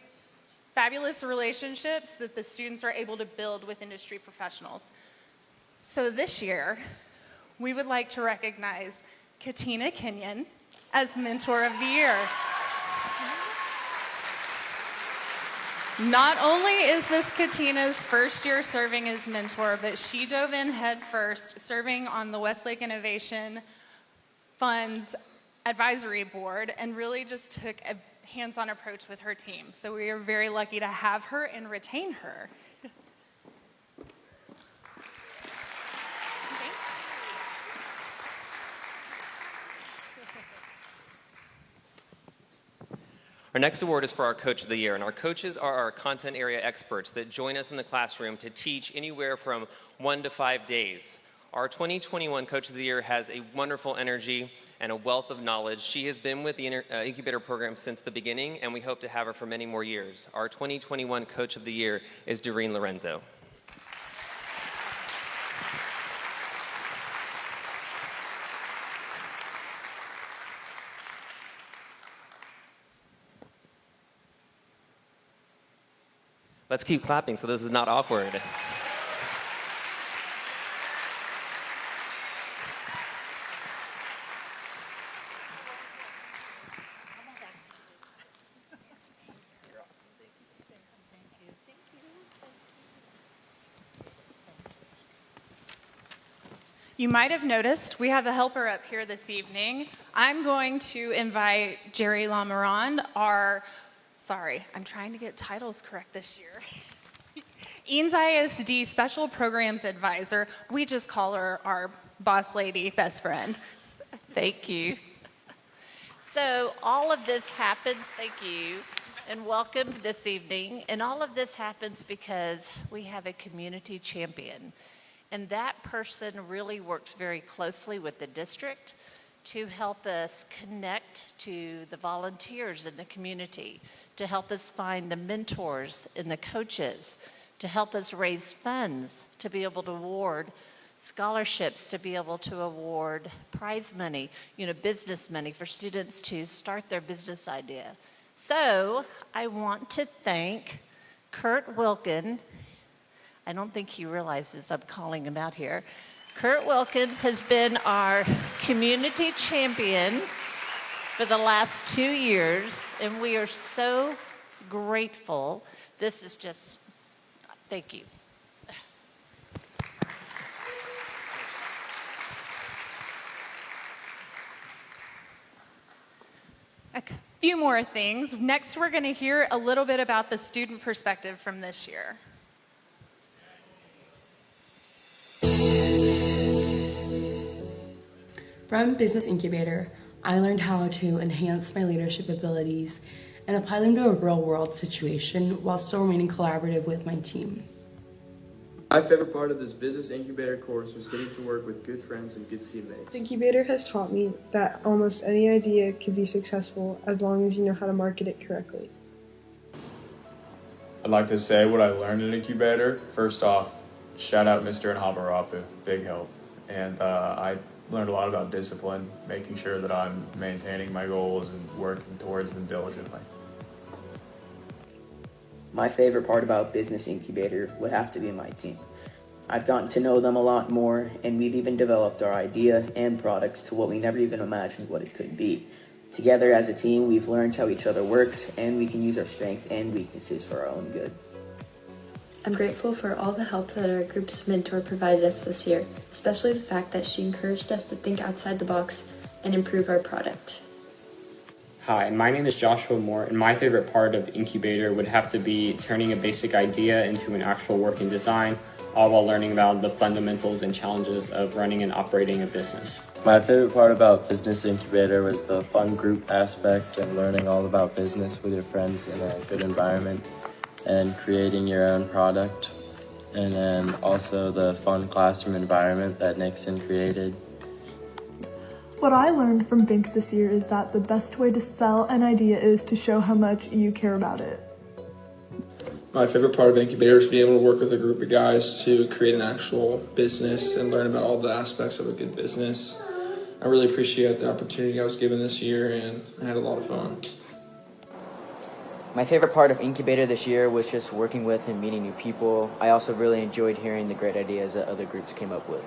fabulous relationships that the students are able to build with industry professionals. So this year, we would like to recognize Katina Kenyon as Mentor of the Year. Not only is this Katina's first year serving as mentor, but she dove in head first, serving on the Westlake Innovation Fund's advisory board, and really just took a hands-on approach with her team. So we are very lucky to have her and retain her. Our next award is for our Coach of the Year, and our coaches are our content area experts that join us in the classroom to teach anywhere from 1 to 5 days. Our 2021 Coach of the Year has a wonderful energy and a wealth of knowledge. She has been with the Incubator program since the beginning, and we hope to have her for many more years. Our 2021 Coach of the Year is Doreen Lorenzo. Let's keep clapping so this is not awkward. You might have noticed we have a helper up here this evening. I'm going to invite Jerry Lamarand, I'm trying to get titles correct this year. Eanes ISD Special Programs Advisor. We just call her our boss lady, best friend. Thank you. So all of this happens, thank you, and welcome this evening. And all of this happens because we have a community champion. And that person really works very closely with the district to help us connect to the volunteers in the community, to help us find the mentors and the coaches, to help us raise funds to be able to award scholarships, to be able to award prize money, business money for students to start their business idea. So I want to thank Kurt Wilkin. I don't think he realizes I'm calling him out here. Kurt Wilkins has been our community champion for the last 2 years, and we are so grateful. This is just, thank you. A few more things. Next, we're going to hear a little bit about the student perspective from this year. From Business Incubator, I learned how to enhance my leadership abilities and apply them to a real-world situation while still remaining collaborative with my team. My favorite part of this Business Incubator course was getting to work with good friends and good teammates. Incubator has taught me that almost any idea can be successful as long as you know how to market it correctly. I'd like to say what I learned in Incubator. First off, shout out Mr. and Habarapu, big help. And I learned a lot about discipline, making sure that I'm maintaining my goals and working towards them diligently. My favorite part about Business Incubator would have to be my team. I've gotten to know them a lot more, and we've even developed our idea and products to what we never even imagined what it could be. Together as a team, we've learned how each other works, and we can use our strengths and weaknesses for our own good. I'm grateful for all the help that our group's mentor provided us this year, especially the fact that she encouraged us to think outside the box and improve our product. Hi, my name is Joshua Moore, and my favorite part of Incubator would have to be turning a basic idea into an actual working design, all while learning about the fundamentals and challenges of running and operating a business. My favorite part about Business Incubator was the fun group aspect and learning all about business with your friends in a good environment and creating your own product, and then also the fun classroom environment that Nixon created. What I learned from Bink this year is that the best way to sell an idea is to show how much you care about it. My favorite part of Incubator is being able to work with a group of guys to create an actual business and learn about all the aspects of a good business. I really appreciate the opportunity I was given this year, and I had a lot of fun. My favorite part of Incubator this year was just working with and meeting new people. I also really enjoyed hearing the great ideas that other groups came up with.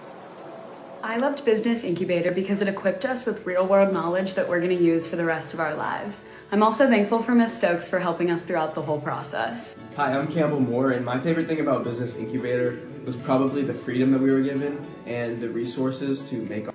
I loved Business Incubator because it equipped us with real-world knowledge that we're going to use for the rest of our lives. I'm also thankful for Ms. Stokes for helping us throughout the whole process. Hi, I'm Campbell Moore, and my favorite thing about Business Incubator was probably the freedom that we were given and the resources to make our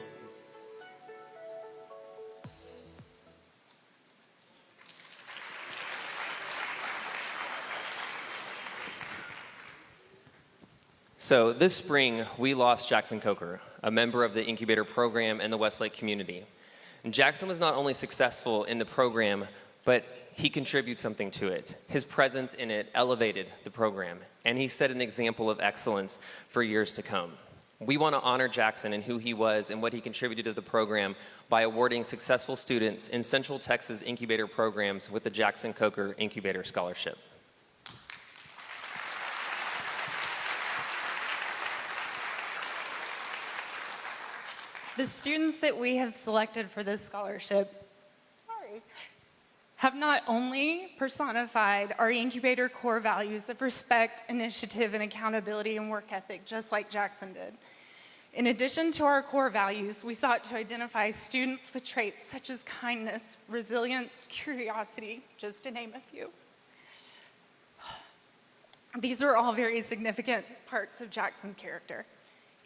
So this spring, we lost Jackson Coker, a member of the Incubator program and the Westlake community. And Jackson was not only successful in the program, but he contributes something to it. His presence in it elevated the program, and he set an example of excellence for years to come. We want to honor Jackson and who he was and what he contributed to the program by awarding successful students in Central Texas Incubator programs with the Jackson Coker Incubator Scholarship. The students that we have selected for this scholarship have not only personified our incubator core values of respect, initiative, and accountability and work ethic, just like Jackson did. In addition to our core values, we sought to identify students with traits such as kindness, resilience, curiosity, just to name a few. These are all very significant parts of Jackson's character.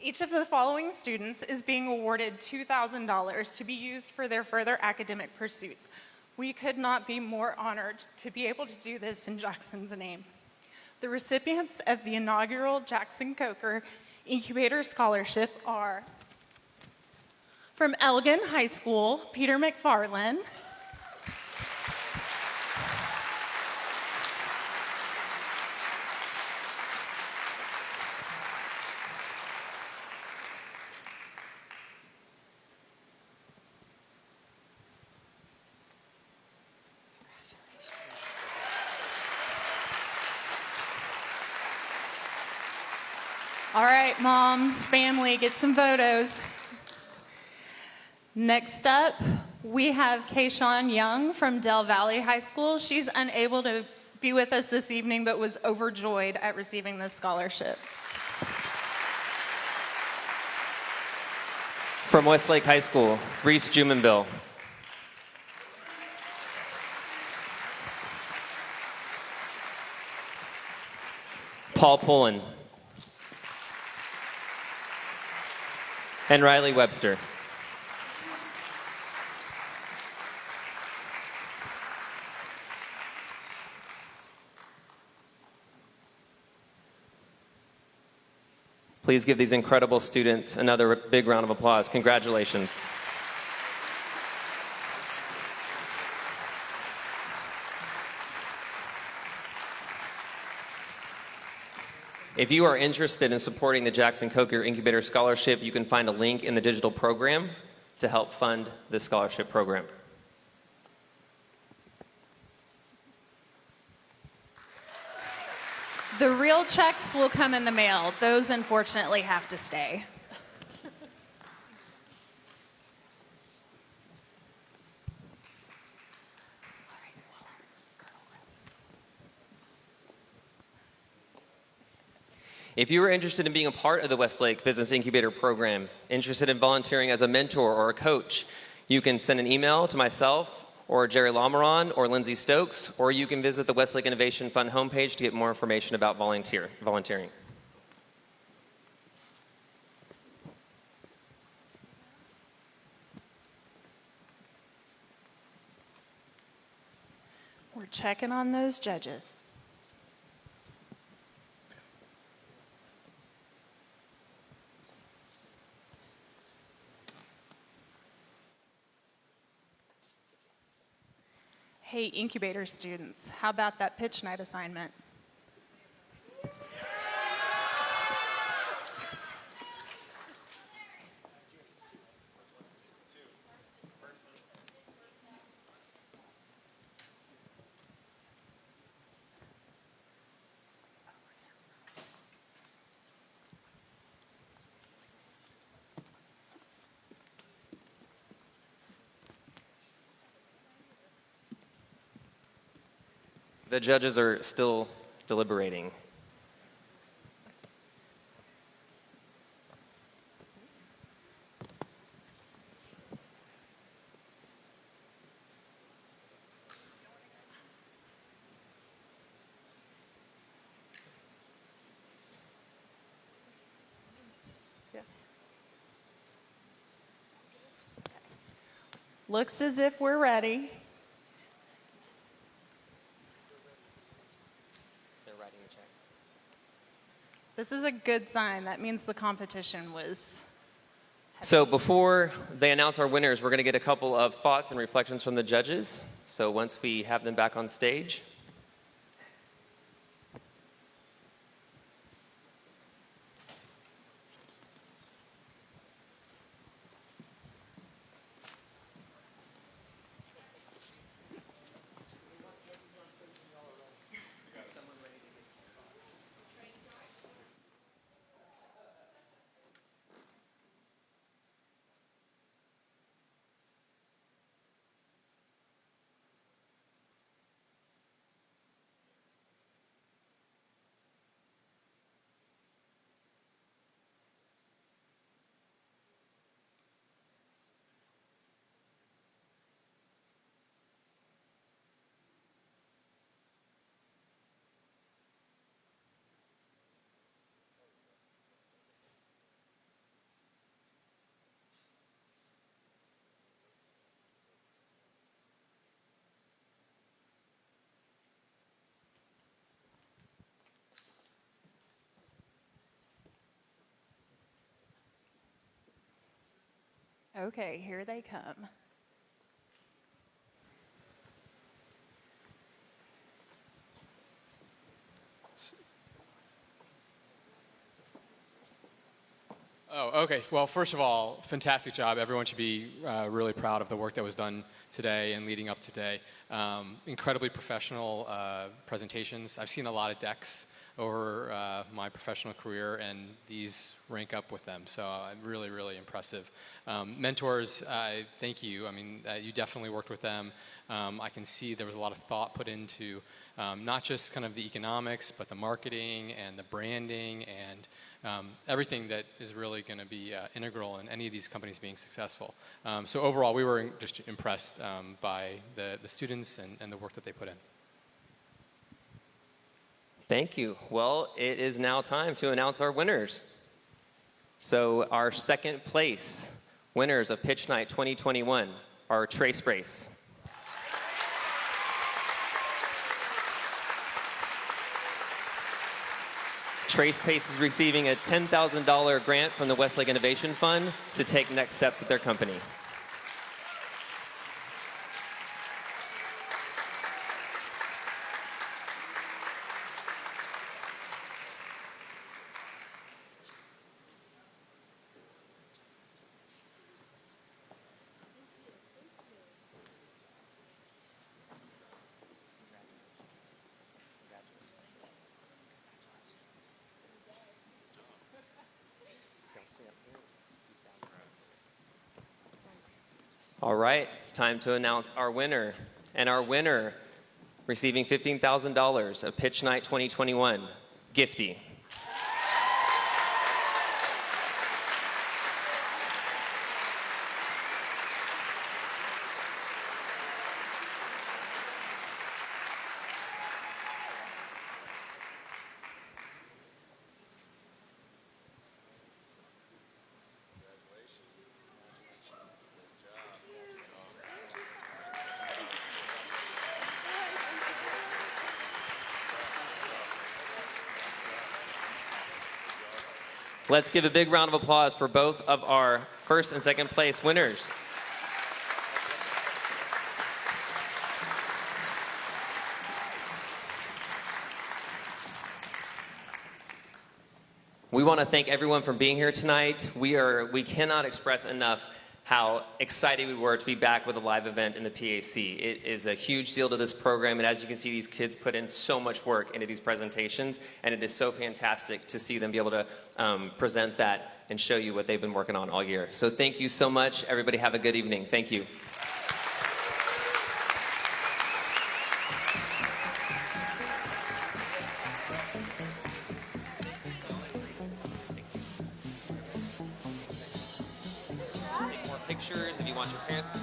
Each of the following students is being awarded $2,000 to be used for their further academic pursuits. We could not be more honored to be able to do this in Jackson's name. The recipients of the inaugural Jackson Coker Incubator Scholarship are from Elgin High School, Peter McFarland. All right, moms, family, get some photos. Next up, we have Kayshawn Young from Del Valley High School. She's unable to be with us this evening, but was overjoyed at receiving this scholarship. From Westlake High School, Reese Jumanville. Paul Pullen. And Riley Webster. Please give these incredible students another big round of applause. Congratulations. If you are interested in supporting the Jackson Coker Incubator Scholarship, you can find a link in the digital program to help fund this scholarship program. The real checks will come in the mail. Those, unfortunately, have to stay. If you are interested in being a part of the Westlake Business Incubator program, interested in volunteering as a mentor or a coach, you can send an email to myself or Jerry Lamaron or Lindsay Stokes, or you can visit the Westlake Innovation Fund homepage to get more information about volunteering. We're checking on those judges. Hey, Incubator students, how about that pitch night assignment? The judges are still deliberating. Looks as if we're ready. They're writing a check. This is a good sign. That means the competition was... So before they announce our winners, we're going to get a couple of thoughts and reflections from the judges. So once we have them back on stage. Okay, here they come. Oh, okay. Well, first of all, fantastic job. Everyone should be really proud of the work that was done today and leading up today. Incredibly professional presentations. I've seen a lot of decks over my professional career, and these rank up with them. So really, really impressive. Mentors, thank you. I mean, you definitely worked with them. I can see there was a lot of thought put into not just kind of the economics, but the marketing and the branding and everything that is really going to be integral in any of these companies being successful. So overall, we were just impressed by the students and the work that they put in. Thank you. Well, it is now time to announce our winners. So our second place winners of Pitch Night 2021 are Trace Brace. Trace Pace is receiving a $10,000 grant from the Westlake Innovation Fund to take next steps with their company. All right, it's time to announce our winner. And our winner, receiving $15,000 of Pitch Night 2021, Gifty. Let's give a big round of applause for both of our first and second place winners. We want to thank everyone for being here tonight. We cannot express enough how excited we were to be back with a live event in the PAC. It is a huge deal to this program, and as you can see, these kids put in so much work into these presentations, and it is so fantastic to see them be able to present that and show you what they've been working on all year. So thank you so much. Everybody have a good evening. Thank you. More pictures if you want your parents.